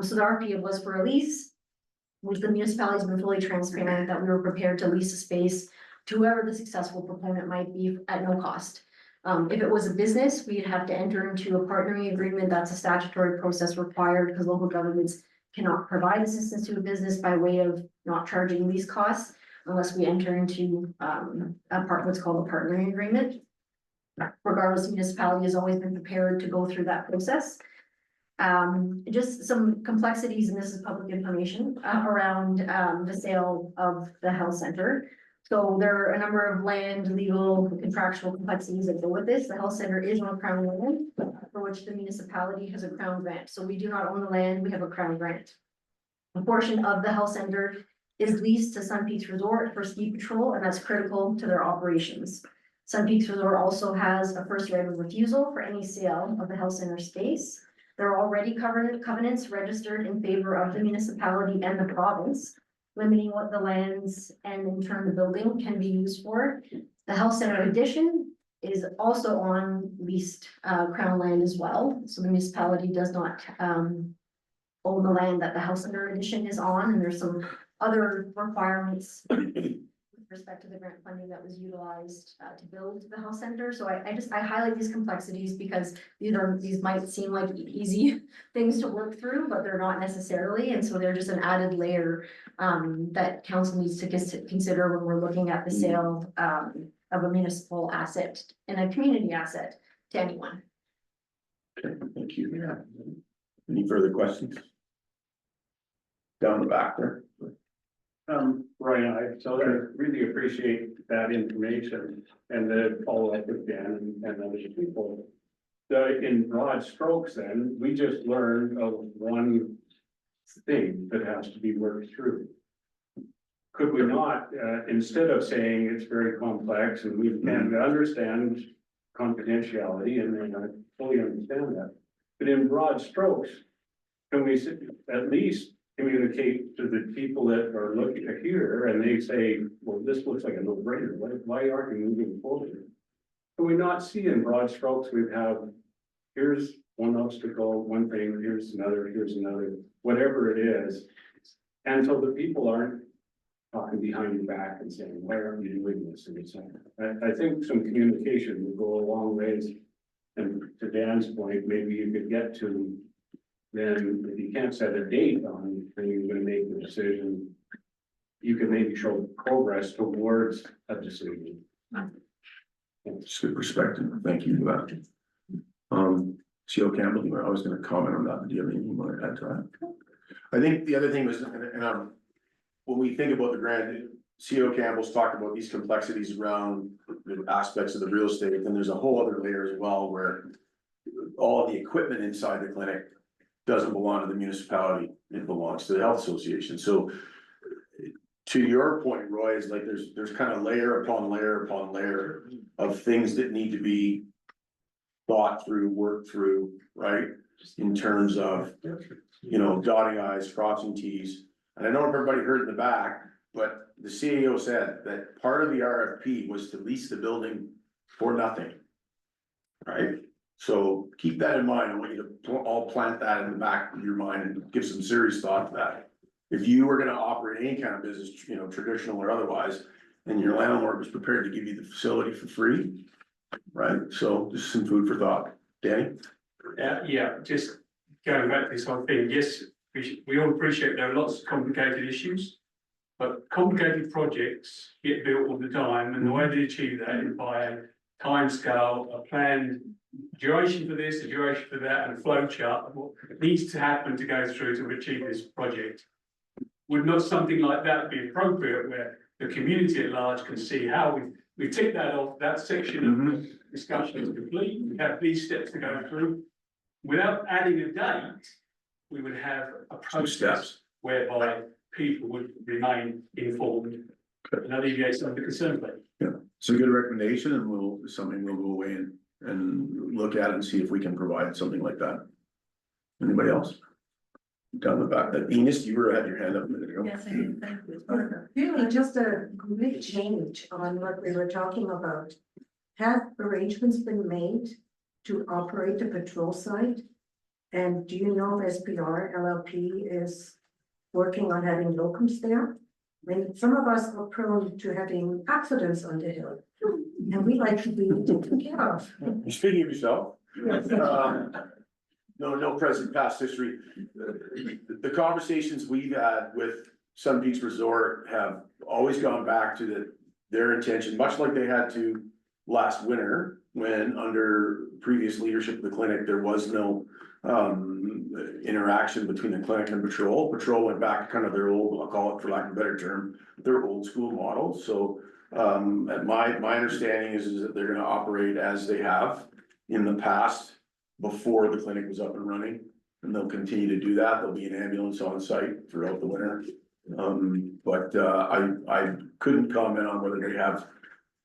So the RFP was for a lease, which the municipality has been fully transparent that we were prepared to lease a space to whoever the successful proponent might be at no cost. If it was a business, we'd have to enter into a partnering agreement. That's a statutory process required because local governments cannot provide assistance to a business by way of not charging lease costs unless we enter into what's called a partnering agreement. Regardless, the municipality has always been prepared to go through that process. Just some complexities, and this is public information, around the sale of the health center. So there are a number of land, legal, contractual complexities that go with this. The health center is on crown land, for which the municipality has a crown grant. So we do not own the land, we have a crown grant. A portion of the health center is leased to Sun Peaks Resort for ski patrol, and that's critical to their operations. Sun Peaks Resort also has a first right of refusal for any sale of the health center space. There are already covenants registered in favor of the municipality and the province, limiting what the lands and in turn the building can be used for. The health center addition is also on leased crown land as well. So the municipality does not own the land that the health center addition is on, and there's some other requirements with respect to the grant funding that was utilized to build the health center. So I highlight these complexities because these might seem like easy things to work through, but they're not necessarily. And so they're just an added layer that council needs to consider when we're looking at the sale of a municipal asset and a community asset to anyone. Okay, thank you. Any further questions? Down the back there. Ryan, so I really appreciate that information and the follow up with Dan and other people. So in broad strokes, then, we just learned of one thing that has to be worked through. Could we not, instead of saying it's very complex and we can understand confidentiality and I fully understand that, but in broad strokes, can we at least communicate to the people that are looking here and they say, well, this looks like a no-brainer, why aren't we moving forward? Can we not see in broad strokes, we have, here's one obstacle, one thing, here's another, whatever it is. And so the people aren't talking behind your back and saying, why aren't you doing this? And so I think some communication will go a long ways. And to Dan's point, maybe you could get to, then if you can't set a date on, then you're gonna make the decision. You can maybe show progress towards a decision. It's good perspective. Thank you for that. CO Campbell, you were always gonna comment on that. Do you have anything you want to add to that? I think the other thing was, when we think about the grant, CO Campbell's talked about these complexities around the aspects of the real estate, and there's a whole other layer as well where all of the equipment inside the clinic doesn't belong to the municipality, it belongs to the health association. So to your point, Roy, is like there's kind of layer upon layer upon layer of things that need to be thought through, worked through, right? In terms of, you know, dotting i's, crossing t's. And I know everybody heard in the back, but the CEO said that part of the RFP was to lease the building for nothing. Right? So keep that in mind. I want you to all plant that in the back of your mind and give some serious thought to that. If you were gonna operate any kind of business, you know, traditional or otherwise, and your landlord was prepared to give you the facility for free, right? So just some food for thought. Danny? Yeah, just going back to this whole thing, yes, we all appreciate there are lots of complicated issues. But complicated projects get built all the time, and the way they achieve that is by a timescale, a planned duration for this, a duration for that, and a flow chart of what needs to happen to go through to achieve this project. Would not something like that be appropriate where the community at large can see how we tick that off, that section of the discussion is complete, we have these steps to go through. Without adding a date, we would have a process whereby people would remain informed and alleviate some of the concern. Yeah, it's a good recommendation and something we'll go away and look at and see if we can provide something like that. Anybody else? Down the back, Enos, you had your hand up a minute ago. Yes, I did, thank you. Really just a big change on what we were talking about. Have arrangements been made to operate a patrol site? And do you know if SPR LLP is working on having locums there? I mean, some of us are prone to having accidents on the hill. And we like to be taken care of. You're speaking of yourself? Yes. No present past history. The conversations we've had with Sun Peaks Resort have always gone back to their intention, much like they had to last winter, when under previous leadership of the clinic, there was no interaction between the clinic and patrol. Patrol went back to kind of their old, I'll call it for lack of a better term, their old school model. So my understanding is that they're gonna operate as they have in the past before the clinic was up and running, and they'll continue to do that. There'll be an ambulance on site throughout the winter. But I couldn't comment on whether they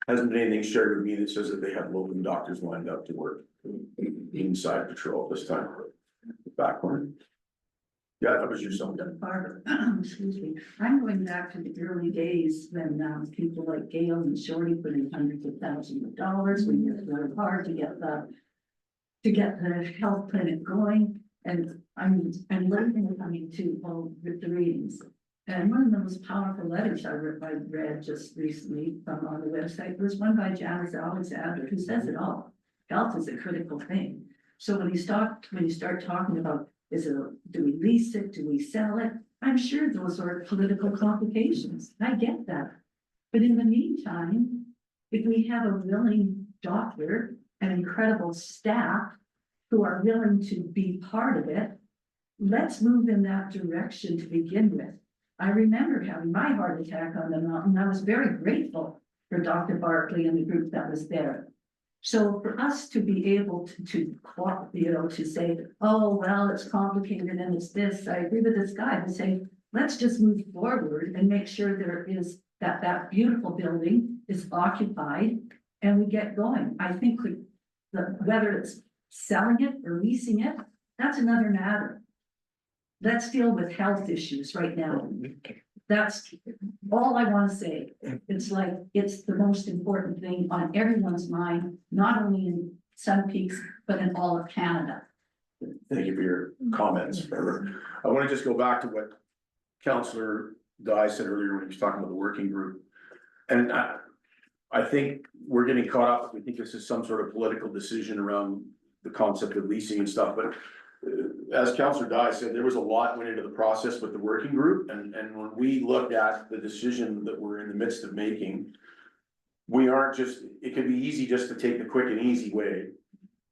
hasn't been anything shared with me that says that they have local doctors lined up to work inside patrol this time. Back one. Yeah, that was yourself. Barbara, excuse me, I'm going back to the early days when people like Gail and Shorty put in hundreds of thousands of dollars. We worked really hard to get the health clinic going. And I'm learning coming to all the readings. And one of the most powerful letters I read just recently from on the website was one by Janice Alexander, who says it all. Health is a critical thing. So when you start talking about, do we lease it, do we sell it? I'm sure those are political complications. I get that. But in the meantime, if we have a willing doctor and incredible staff who are willing to be part of it, let's move in that direction to begin with. I remember having my heart attack on the mountain. I was very grateful for Dr. Barkley and the group that was there. So for us to be able to say, oh, well, it's complicated and it's this, I agree with this guy and say, let's just move forward and make sure there is that beautiful building is occupied and we get going. I think whether it's selling it or leasing it, that's another matter. Let's deal with health issues right now. That's all I want to say. It's like, it's the most important thing on everyone's mind, not only in Sun Peaks, but in all of Canada. Thank you for your comments, Trevor. I want to just go back to what Councillor Dye said earlier when he was talking about the working group. And I think we're getting caught up. We think this is some sort of political decision around the concept of leasing and stuff, but as Councillor Dye said, there was a lot went into the process with the working group, and when we looked at the decision that we're in the midst of making, we aren't just, it could be easy just to take the quick and easy way.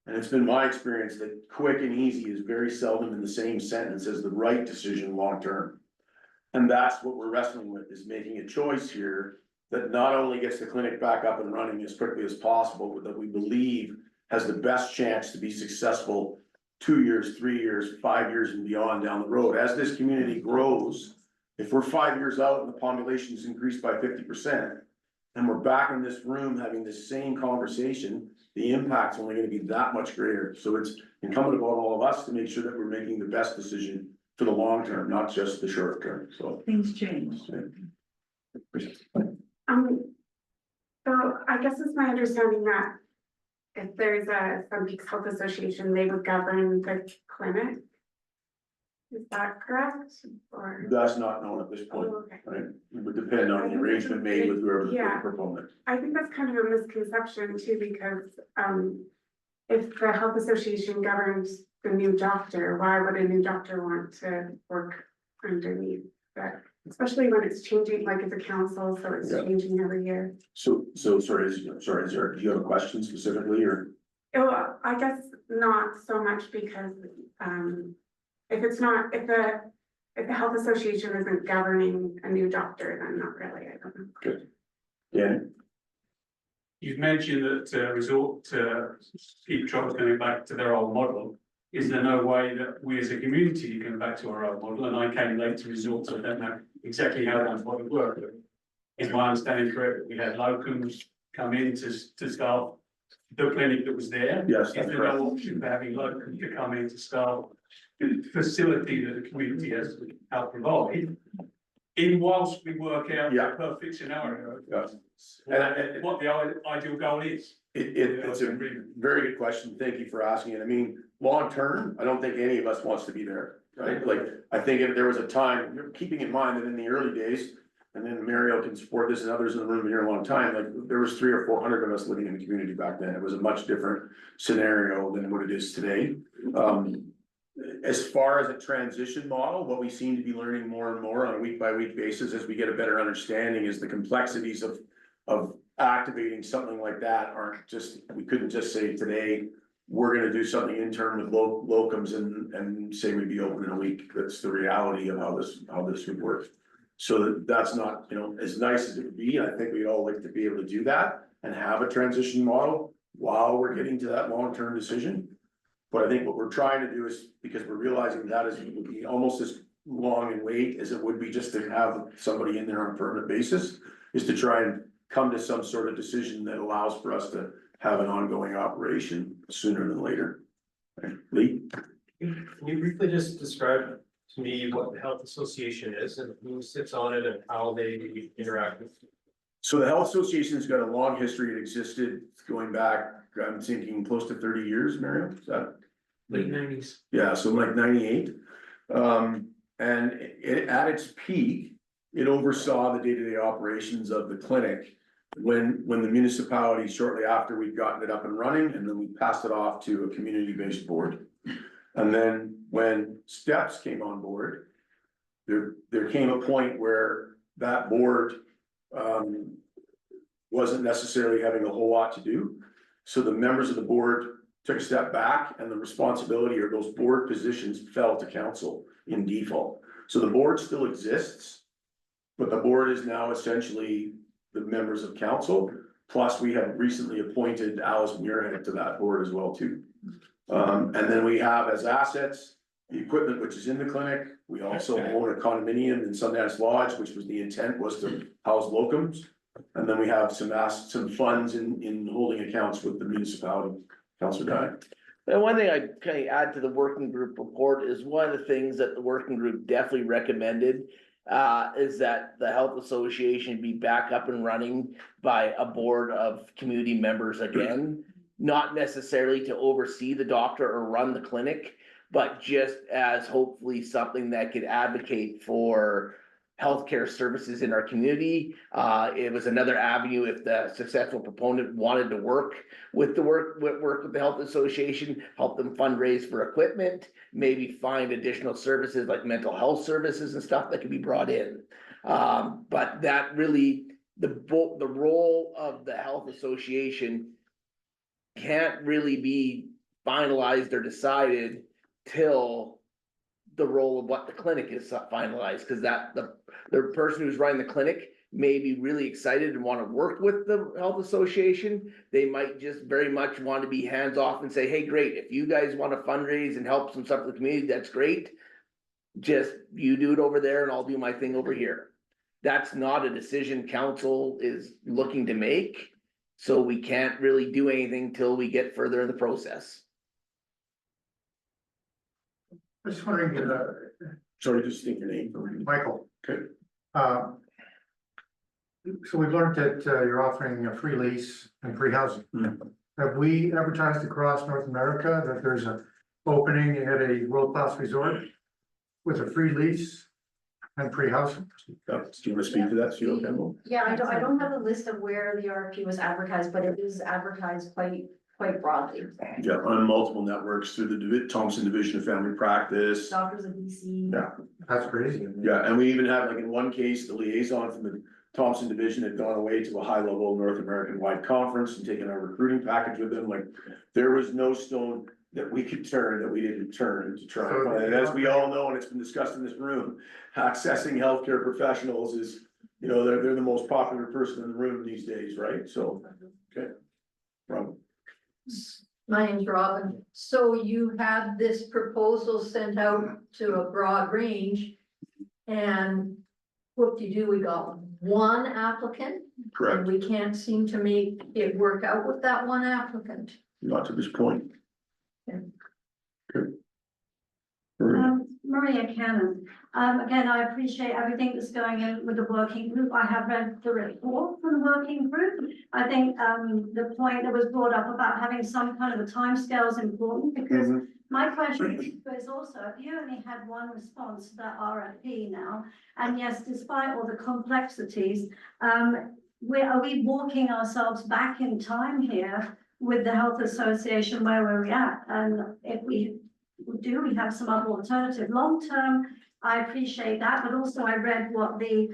And it's been my experience that quick and easy is very seldom in the same sentence as the right decision long-term. And that's what we're wrestling with, is making a choice here that not only gets the clinic back up and running as quickly as possible, but that we believe has the best chance to be successful 2 years, 3 years, 5 years and beyond down the road. As this community grows, if we're 5 years out and the population is increased by 50%, and we're back in this room having this same conversation, the impact's only gonna be that much greater. So it's incumbent upon all of us to make sure that we're making the best decision for the long term, not just the short term, so. Things change. So I guess it's my understanding that if there's a Sun Peaks Health Association, they would govern the clinic. Is that correct? Or? That's not known at this point, Oh, okay. right? It would depend on the arrangement made with whoever the Yeah. proponent. I think that's kind of a misconception too, because if the health association governs the new doctor, why would a new doctor want to work underneath that? Especially when it's changing, like it's a council, so it's Yeah. changing every year. So sorry, is there, do you have a question specifically, or? Oh, I guess not so much because if it's not, if the health association isn't governing a new doctor, then not really, I don't know. Good. Yeah, You've mentioned that resort to keep Trots going back to their old model. Is there no way that we as a community can go back to our old model? And I came late to resort, so I don't know exactly how that would work. Is my understanding correct that we had locums come in to staff the clinic that was there? yes, Is that's there correct. no option for having locums to come in to staff the facility that the community has to help provide? In whilst we work out Yeah. the perfect scenario, Yes. And what the ideal goal is. it's a very good question. Thank you for asking it. I mean, long term, I don't think any of us wants to be there, right? Like, I think if there was a time, keeping in mind that in the early days, and then Mario can support this and others in the room here a long time, like there was 300 or 400 of us living in the community back then. It was a much different scenario than what it is today. As far as a transition model, what we seem to be learning more and more on a week by week basis as we get a better understanding is the complexities of activating something like that aren't just, we couldn't just say today, we're gonna do something intern with locums and say we'd be open in a week. That's the reality of how this would work. So that's not, as nice as it would be, I think we'd all like to be able to do that and have a transition model while we're getting to that long-term decision. But I think what we're trying to do is, because we're realizing that is, would be almost as long in wait as it would be just to have somebody in there on a permanent basis, is to try and come to some sort of decision that allows for us to have an ongoing operation sooner than later. Right, Lee? Can you briefly just describe to me what the health association is and who sits on it and how they interact with? So the Health Association's got a long history. It existed going back, I'm thinking close to 30 years, Mario, is that? Late 90s. Yeah, so like 98. And it, at its peak, it oversaw the day-to-day operations of the clinic. When the municipality, shortly after we'd gotten it up and running, and then we passed it off to a community-based board. And then when Steps came on board, there came a point where that board, wasn't necessarily having a whole lot to do. So the members of the board took a step back, and the responsibility or those board positions fell to council in default. So the board still exists, but the board is now essentially the members of council. Plus, we have recently appointed Alice Muirhead to that board as well too. And then we have as assets, the equipment which is in the clinic. We also own a condominium in Sundance Lodge, which was the intent was to house locums. And then we have some funds in holding accounts with the municipality. Councilor Guy. And one thing I kind of add to the working group report is one of the things that the working group definitely recommended is that the health association be back up and running by a board of community members again. Not necessarily to oversee the doctor or run the clinic, but just as hopefully something that could advocate for healthcare services in our community. It was another avenue if the successful proponent wanted to work with the health association, help them fundraise for equipment, maybe find additional services like mental health services and stuff that could be brought in. But that really, the role of the health association can't really be finalized or decided till the role of what the clinic is finalized, because the person who's running the clinic may be really excited and want to work with the health association. They might just very much want to be hands off and say, hey, great, if you guys want to fundraise and help some stuff with the community, that's great. Just you do it over there and I'll do my thing over here. That's not a decision council is looking to make. So we can't really do anything till we get further in the process. I was just wondering, Sorry, just state your name. Michael. Okay. So we've learned that you're offering a free lease and free housing. Have we advertised across North America that there's an opening at a world-class resort with a free lease and free housing? Do you want to speak to that, Sheila Campbell? Yeah, I don't have a list of where the RFP was advertised, but it is advertised quite broadly. Yeah, on multiple networks through the Thompson Division of Family Practice. Doctors of BC. Yeah. That's crazy. Yeah, and we even had, like, in one case, the liaison from the Thompson Division had gone away to a high-level North American-wide conference and taken our recruiting package with them. Like, there was no stone that we could turn that we didn't turn to try. And as we all know, and it's been discussed in this room, accessing healthcare professionals is, you know, they're the most popular person in the room these days, right? So, okay. Rob. My name's Robin. So you had this proposal sent out to a broad range. And whoop-de-doo, we got one applicant. Correct. And we can't seem to make it work out with that one applicant. Not to this point. Okay. Good. Maria Cannon, again, I appreciate everything that's going in with the working group. I have read the report from the working group. I think, the point that was brought up about having some kind of a timescale is important because my question is also, if you only had one response to that RFP now, and yes, despite all the complexities, are we walking ourselves back in time here with the health association where we're at? And if we do, we have some other alternative long-term, I appreciate that, but also I read what the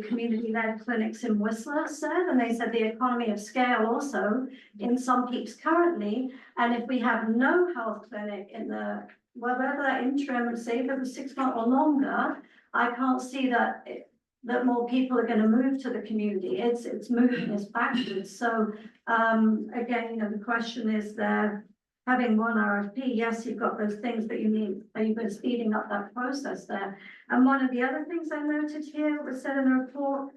community-led clinics in Whistler said, and they said the economy of scale also in some peaks currently, and if we have no health clinic in the, whether that interim, say if it was 6 months or longer, I can't see that more people are gonna move to the community. It's moving us backwards. So, again, you know, the question is there, having one RFP, yes, you've got those things that you need, are you been speeding up that process there? And one of the other things I noted here was said in the report,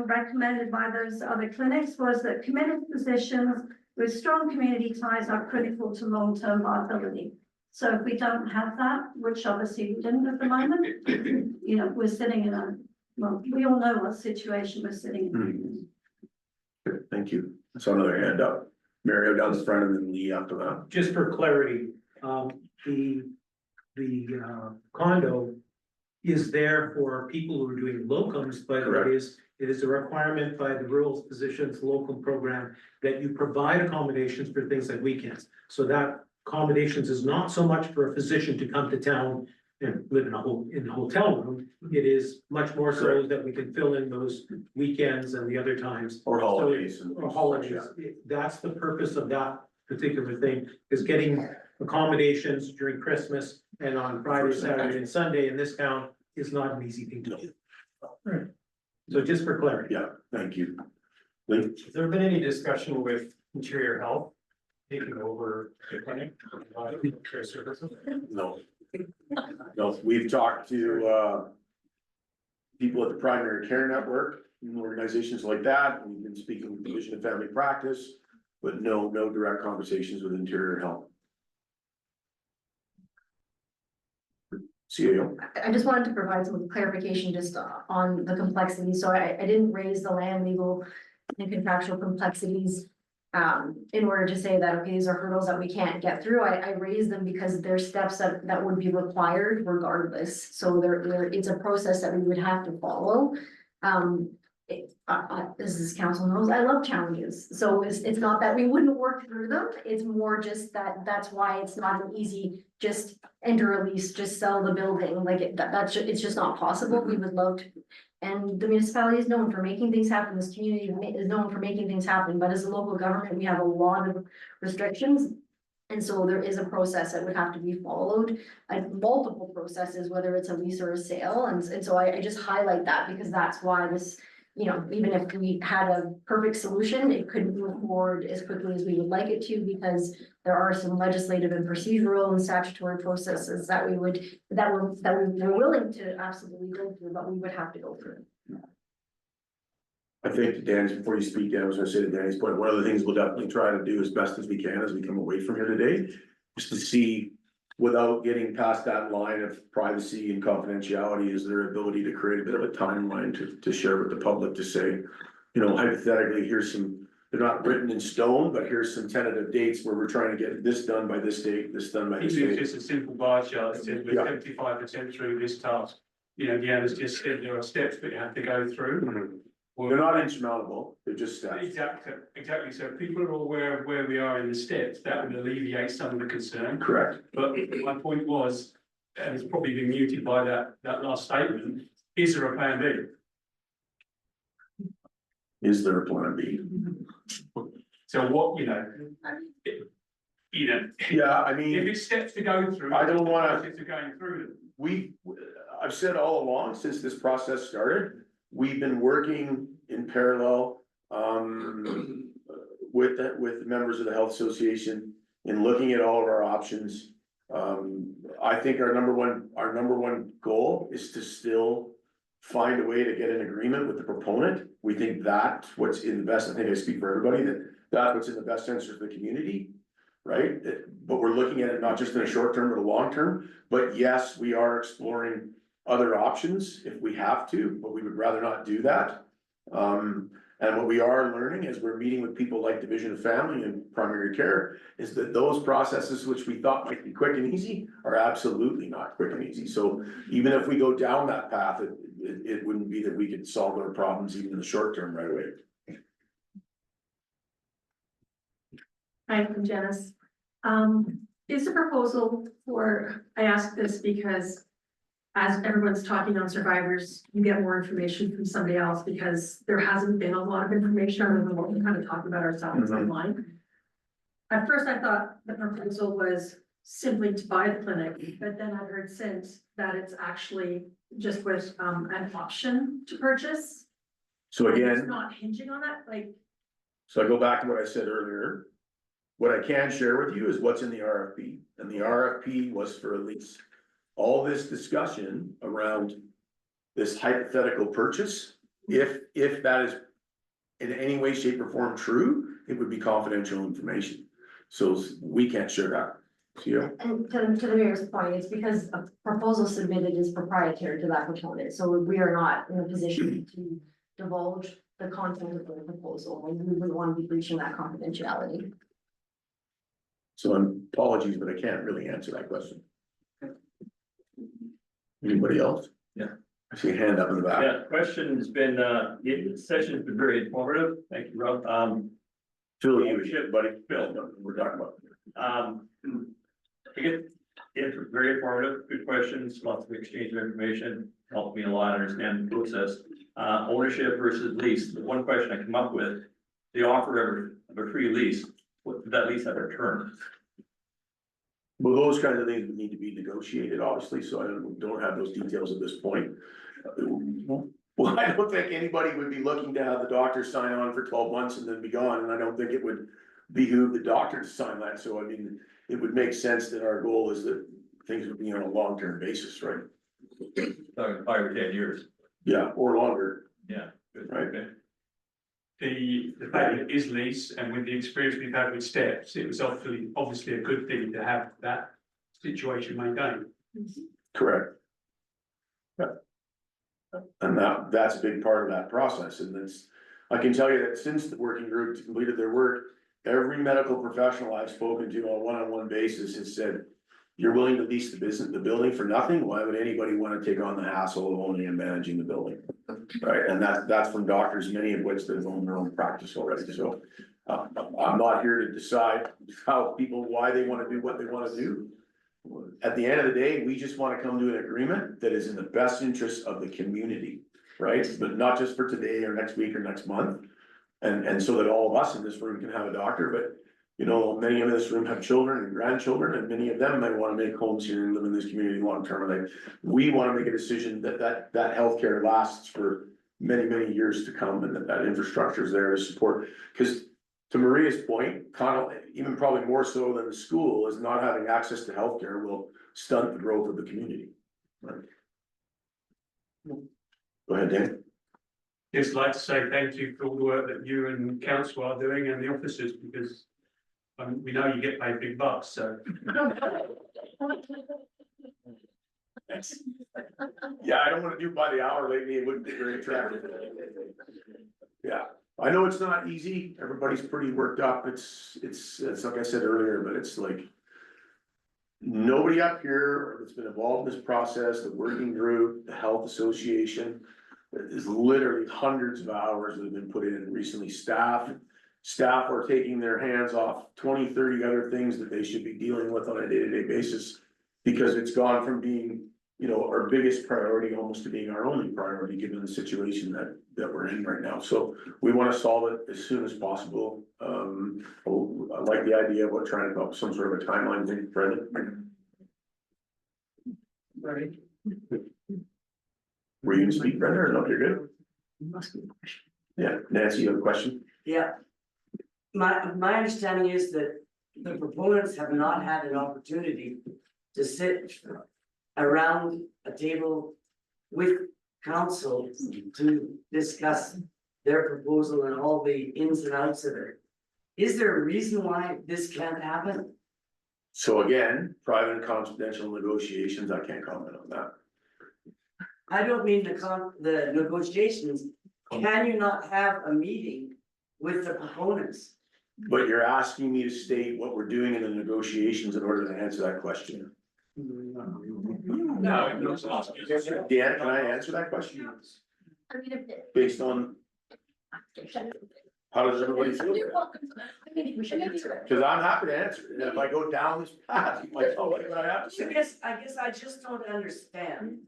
recommended by those other clinics, was that committed positions with strong community ties are critical to long-term viability. So if we don't have that, which obviously we didn't at the moment, you know, we're sitting in well, we all know what situation we're sitting in. Good, thank you. So another hand up. Mario down the front and then Lee after that. Just for clarity, the condo is there for people who are doing locums, but Correct. it is a requirement by the Rural Physicians Locum Program that you provide accommodations for things like weekends. So that accommodations is not so much for a physician to come to town and live in a hotel room. It is much more so Correct. that we can fill in those weekends and the other times. Or holidays. and Or holidays. That's the purpose of that particular thing, is getting accommodations during Christmas and on Friday, Saturday and Sunday in this town is not an easy thing to do. Right. So just for clarity. Yeah, thank you. Lee? Has there been any discussion with Interior Health taking over the clinic? Care services? No. No, we've talked to, people at the Primary Care Network, and organizations like that. We've been speaking with Division of Family Practice, but no direct conversations with Interior Health. CAO. I just wanted to provide some clarification just on the complexity, so I didn't raise the land legal and contractual complexities. In order to say that, okay, these are hurdles that we can't get through, I raised them because there's steps that would be required regardless. So it's a process that we would have to follow. This is council knows, I love challenges, so it's not that we wouldn't work through them, it's more just that's why it's not an easy, just enter a lease, just sell the building, like it's just not possible, we would love to. And the municipality is known for making things happen, this community is known for making things happen, but as a local government, we have a lot of restrictions. And so there is a process that would have to be followed, multiple processes, whether it's a lease or a sale, and so I just highlight that because that's why this. You know, even if we had a perfect solution, it couldn't move forward as quickly as we would like it to, because there are some legislative and procedural and statutory processes that we're willing to absolutely go through, but we would have to go through. I think to Dan's, before you speak, Dan, I was gonna say to Danny's point, one of the things we'll definitely try to do as best as we can as we come away from here today, is to see, without getting past that line of privacy and confidentiality, is their ability to create a bit of a timeline to share with the public, to say, you know, hypothetically, here's some, they're not written in stone, but here's some tentative dates where we're trying to get this done by this date, this done by this Even if date. it's a simple bar chart, that says we're Yeah. 75% through this task. You know, Deanna's just said there are steps that you have to go through. They're not insurmountable, they're just steps. Exactly, so if people are aware of where we are in the steps, that would alleviate some of the concern. Correct. But my point was, and it's probably been muted by that last statement, is there a plan B? Is there a plan B? So what, you know, Yeah, I if mean, it's steps to go through. I don't wanna- Steps to going through them. I've said all along, since this process started, we've been working in parallel, with members of the Health Association in looking at all of our options. I think our number one goal is to still find a way to get an agreement with the proponent. We think that's what's in the best, I think I speak for everybody, that's what's in the best interest of the community, right? But we're looking at it not just in a short term, but a long term, but yes, we are exploring other options if we have to, but we would rather not do that. And what we are learning as we're meeting with people like Division of Family and Primary Care is that those processes which we thought might be quick and easy are absolutely not quick and easy. So even if we go down that path, it wouldn't be that we could solve our problems even in the short term right away. Hi, I'm Janice. Is the proposal for, I ask this because as everyone's talking on survivors, you get more information from somebody else because there hasn't been a lot of information other than what we're kind of talking about ourselves online. At first, I thought the proposal was simply to buy the clinic, but then I've heard since that it's actually just with an option to purchase. So And again. it's not hinging on that, like, So I go back to what I said earlier. What I can share with you is what's in the RFP, and the RFP was for a lease. All this discussion around this hypothetical purchase, if that is in any way, shape or form true, it would be confidential information. So we can't share that. Yeah. And to the mayor's point, it's because a proposal submitted is proprietary to that proponent, so we are not in a position to divulge the content of the proposal, and we wouldn't want to be breaching that confidentiality. So apologies, but I can't really answer that question. Anybody else? I see a hand up in the back. Yeah, question's been, the session's been very informative. Thank you, Rob. Phil, you shit, buddy. Phil, we're talking about. It's very informative, good questions, lots of exchange of information, helped me a lot understand the process. Ownership versus lease, the one question I come up with, the offer of a free lease, what did that lease have a term? Well, those kinds of things would need to be negotiated, obviously, so I don't have those details at this point. Well, I don't think anybody would be looking to have the doctor sign on for 12 months and then be gone, and I don't think it would behoove the doctor to sign that, so I mean, it would make sense that our goal is that things would be on a long-term basis, right? 5 or 10 years. Yeah, or longer, Yeah. Good. right? Okay. The fact that it is lease, and with the experience we've had with steps, it was obviously a good thing to have that situation maintained. Correct. Yeah. And that's a big part of that process, and it's, I can tell you that since the working group completed their work, every medical professional I've spoken to on a one-on-one basis has said, you're willing to lease the building for nothing? Why would anybody want to take on the hassle of owning and managing the building? Right, and that's from doctors, many of which that own their own practice already, so. I'm not here to decide why they want to do what they want to do. At the end of the day, we just want to come to an agreement that is in the best interest of the community, right? But not just for today or next week or next month. And so that all of us in this room can have a doctor, but you know, many in this room have children and grandchildren, and many of them might want to make homes here and live in this community long term. And we want to make a decision that healthcare lasts for many, many years to come, and that infrastructure is there to support. Because to Maria's point, kind of even probably more so than the school, is not having access to healthcare will stunt the growth of the community. Right. Go ahead, Dan. Just like to say thank you for all the work that you and council are doing and the officers, because we know you get paid big bucks, so. Yeah, I don't want to do by the hour lately, it wouldn't be very attractive. Yeah, I know it's not easy, everybody's pretty worked up, it's like I said earlier, but it's like. Nobody up here that's been involved in this process, the working group, the health association. There's literally hundreds of hours that have been put in recently. Staff are taking their hands off 20, 30 other things that they should be dealing with on a day-to-day basis. Because it's gone from being, you know, our biggest priority almost to being our only priority, given the situation that we're in right now. So we want to solve it as soon as possible. I like the idea of trying to come up with some sort of a timeline, Brendan. Right. Were you gonna speak, Brendan, or no, you're good? Yeah, Nancy, you have a question? Yeah. My understanding is that the proponents have not had an opportunity to sit around a table with council to discuss their proposal and all the ins and outs of it. Is there a reason why this can't happen? So again, private and confidential negotiations, I can't comment on that. I don't mean the negotiations. Can you not have a meeting with the proponents? But you're asking me to state what we're doing in the negotiations in order to answer that question. No, it was awesome. Dan, can I answer that question? I mean, Based on, how does everybody feel? Cause I'm happy to answer it, and if I go down this path, you might tell me what I have to say. I guess I just don't understand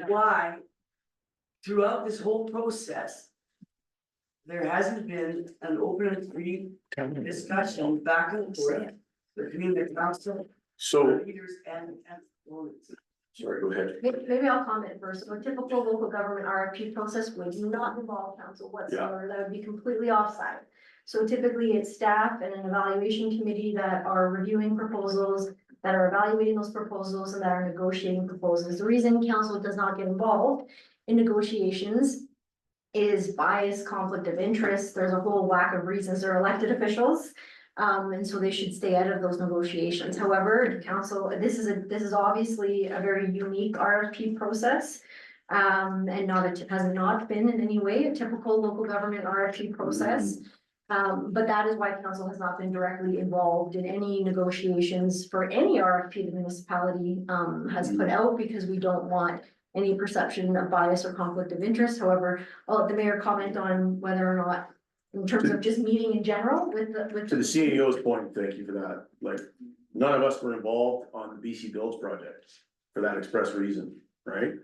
why throughout this whole process, there hasn't been an open and free discussion back and forth between the council, So, leaders and proponents. sorry, go ahead. Maybe I'll comment first. A typical local government RFP process would not involve council whatsoever. That would be completely offside. So typically it's staff and an evaluation committee that are reviewing proposals, that are evaluating those proposals, and that are negotiating proposals. The reason council does not get involved in negotiations is bias, conflict of interest. There's a whole whack of reasons. They're elected officials. And so they should stay out of those negotiations. However, council, this is obviously a very unique RFP process. And has not been in any way a typical local government RFP process. But that is why council has not been directly involved in any negotiations for any RFP the municipality has put out, because we don't want any perception of bias or conflict of interest. However, I'll let the mayor comment on whether or not, in terms of just meeting in general with the, To the CEO's point, thank you for that, like, none of us were involved on the BC Builds project for that express reason, right?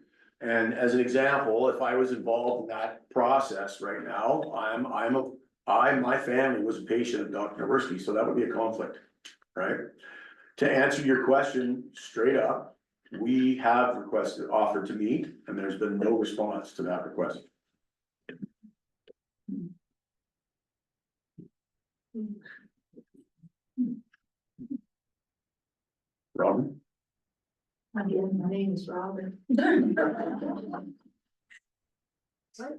And as an example, if I was involved in that process right now, my family was a patient of Dr. Nowinski, so that would be a conflict, right? To answer your question straight up, we have offered to meet, and there's been no response to that request. Robin? Again, my name is Robin. Went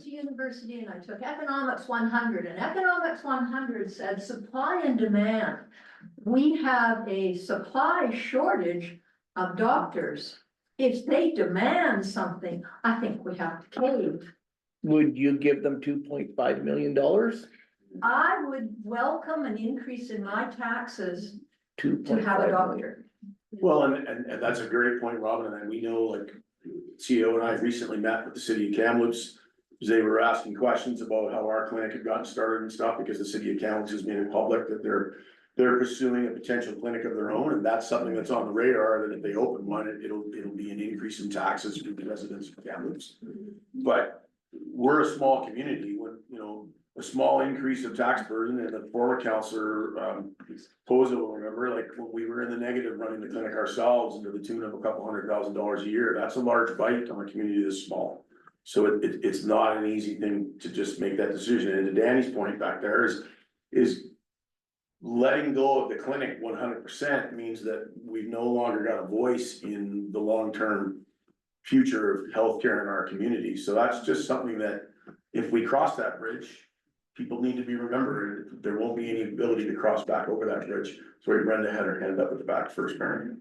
to university and I took Economics 100, and Economics 100 said supply and demand. We have a supply shortage of doctors. If they demand something, I think we have to cave. Would you give them $2.5 million? I would welcome an increase in my taxes to 2.5 have a million. doctor. Well, and that's a great point, Robin, and we know, like, CEO and I recently met with the city of Kamloops. They were asking questions about how our clinic had gotten started and stuff, because the city of Kamloops has made it public that they're pursuing a potential clinic of their own, and that's something that's on the radar, that if they open one, it'll be an increase in taxes for the residents of Kamloops. But we're a small community, when, you know, a small increase of tax burden, and the former councillor, Pozo will remember, like, when we were in the negative running the clinic ourselves, and to the tune of $200,000 a year, that's a large bite on a community this small. So it's not an easy thing to just make that decision, and to Danny's point back there is letting go of the clinic 100% means that we've no longer got a voice in the long-term future of healthcare in our community. So that's just something that, if we cross that bridge, people need to be remembered. There won't be any ability to cross back over that bridge. Sorry, Brenda had her hand up at the back first, Mary.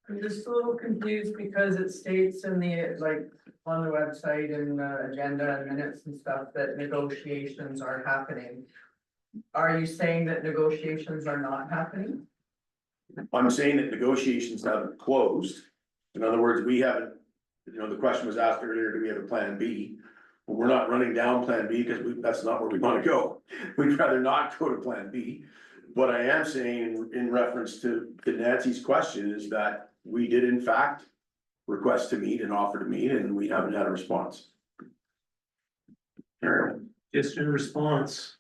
I'm just a little confused because it states in the, like, on the website and the agenda and minutes and stuff that negotiations are happening. Are you saying that negotiations are not happening? I'm saying that negotiations haven't closed. In other words, we haven't, you know, the question was asked earlier, do we have a plan B? Well, we're not running down plan B because that's not where we want to go. We'd rather not go to plan B. What I am saying in reference to Nancy's question is that we did in fact request to meet and offer to meet, and we haven't had a response. Ariel? Just in response.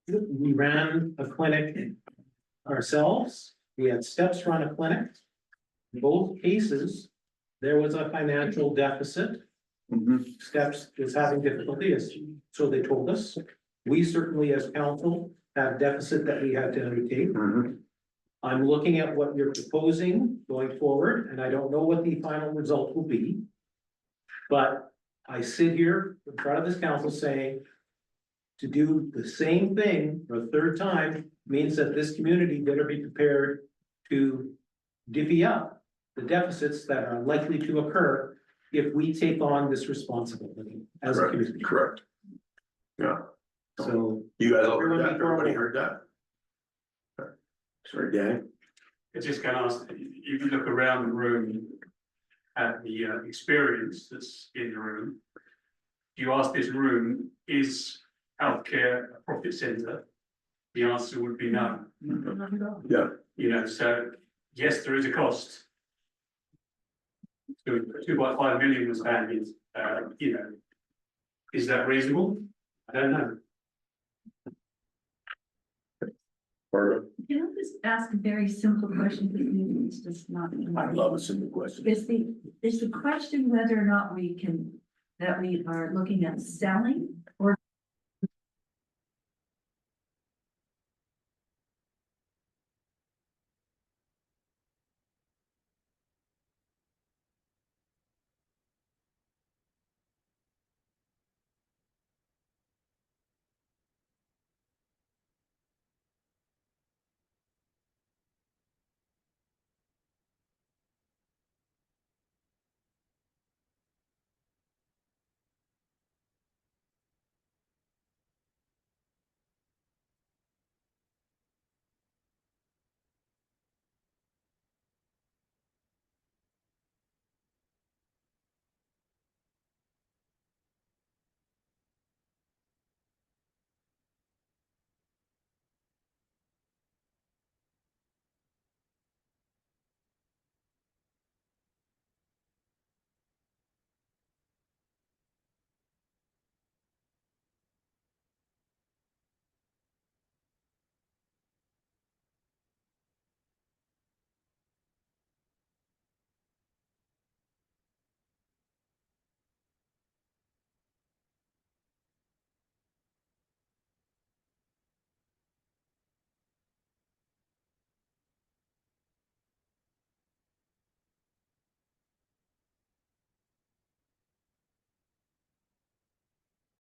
We ran a clinic ourselves. We had Steps run a clinic. In both cases, there was a financial deficit. Steps is having difficulties, so they told us. We certainly as council have deficit that we had to undertake. I'm looking at what you're proposing going forward, and I don't know what the final result will be. But I sit here in front of this council saying, to do the same thing for a third time means that this community better be prepared to divvy up the deficits that are likely to occur if we take on this responsibility as a community. Correct. Yeah. So. You guys all heard that? Everybody heard that? Sorry, Danny? It's just gonna ask, if you look around the room at the experience that's in the room, you ask this room, is healthcare a profit center? The answer would be no. Yeah. You know, so yes, there is a cost. So 2.5 million was banded, you know, is that reasonable? I don't know. Can I just ask a very simple question, because maybe it's just not. I love a simple question. Is the question whether or not that we are looking at selling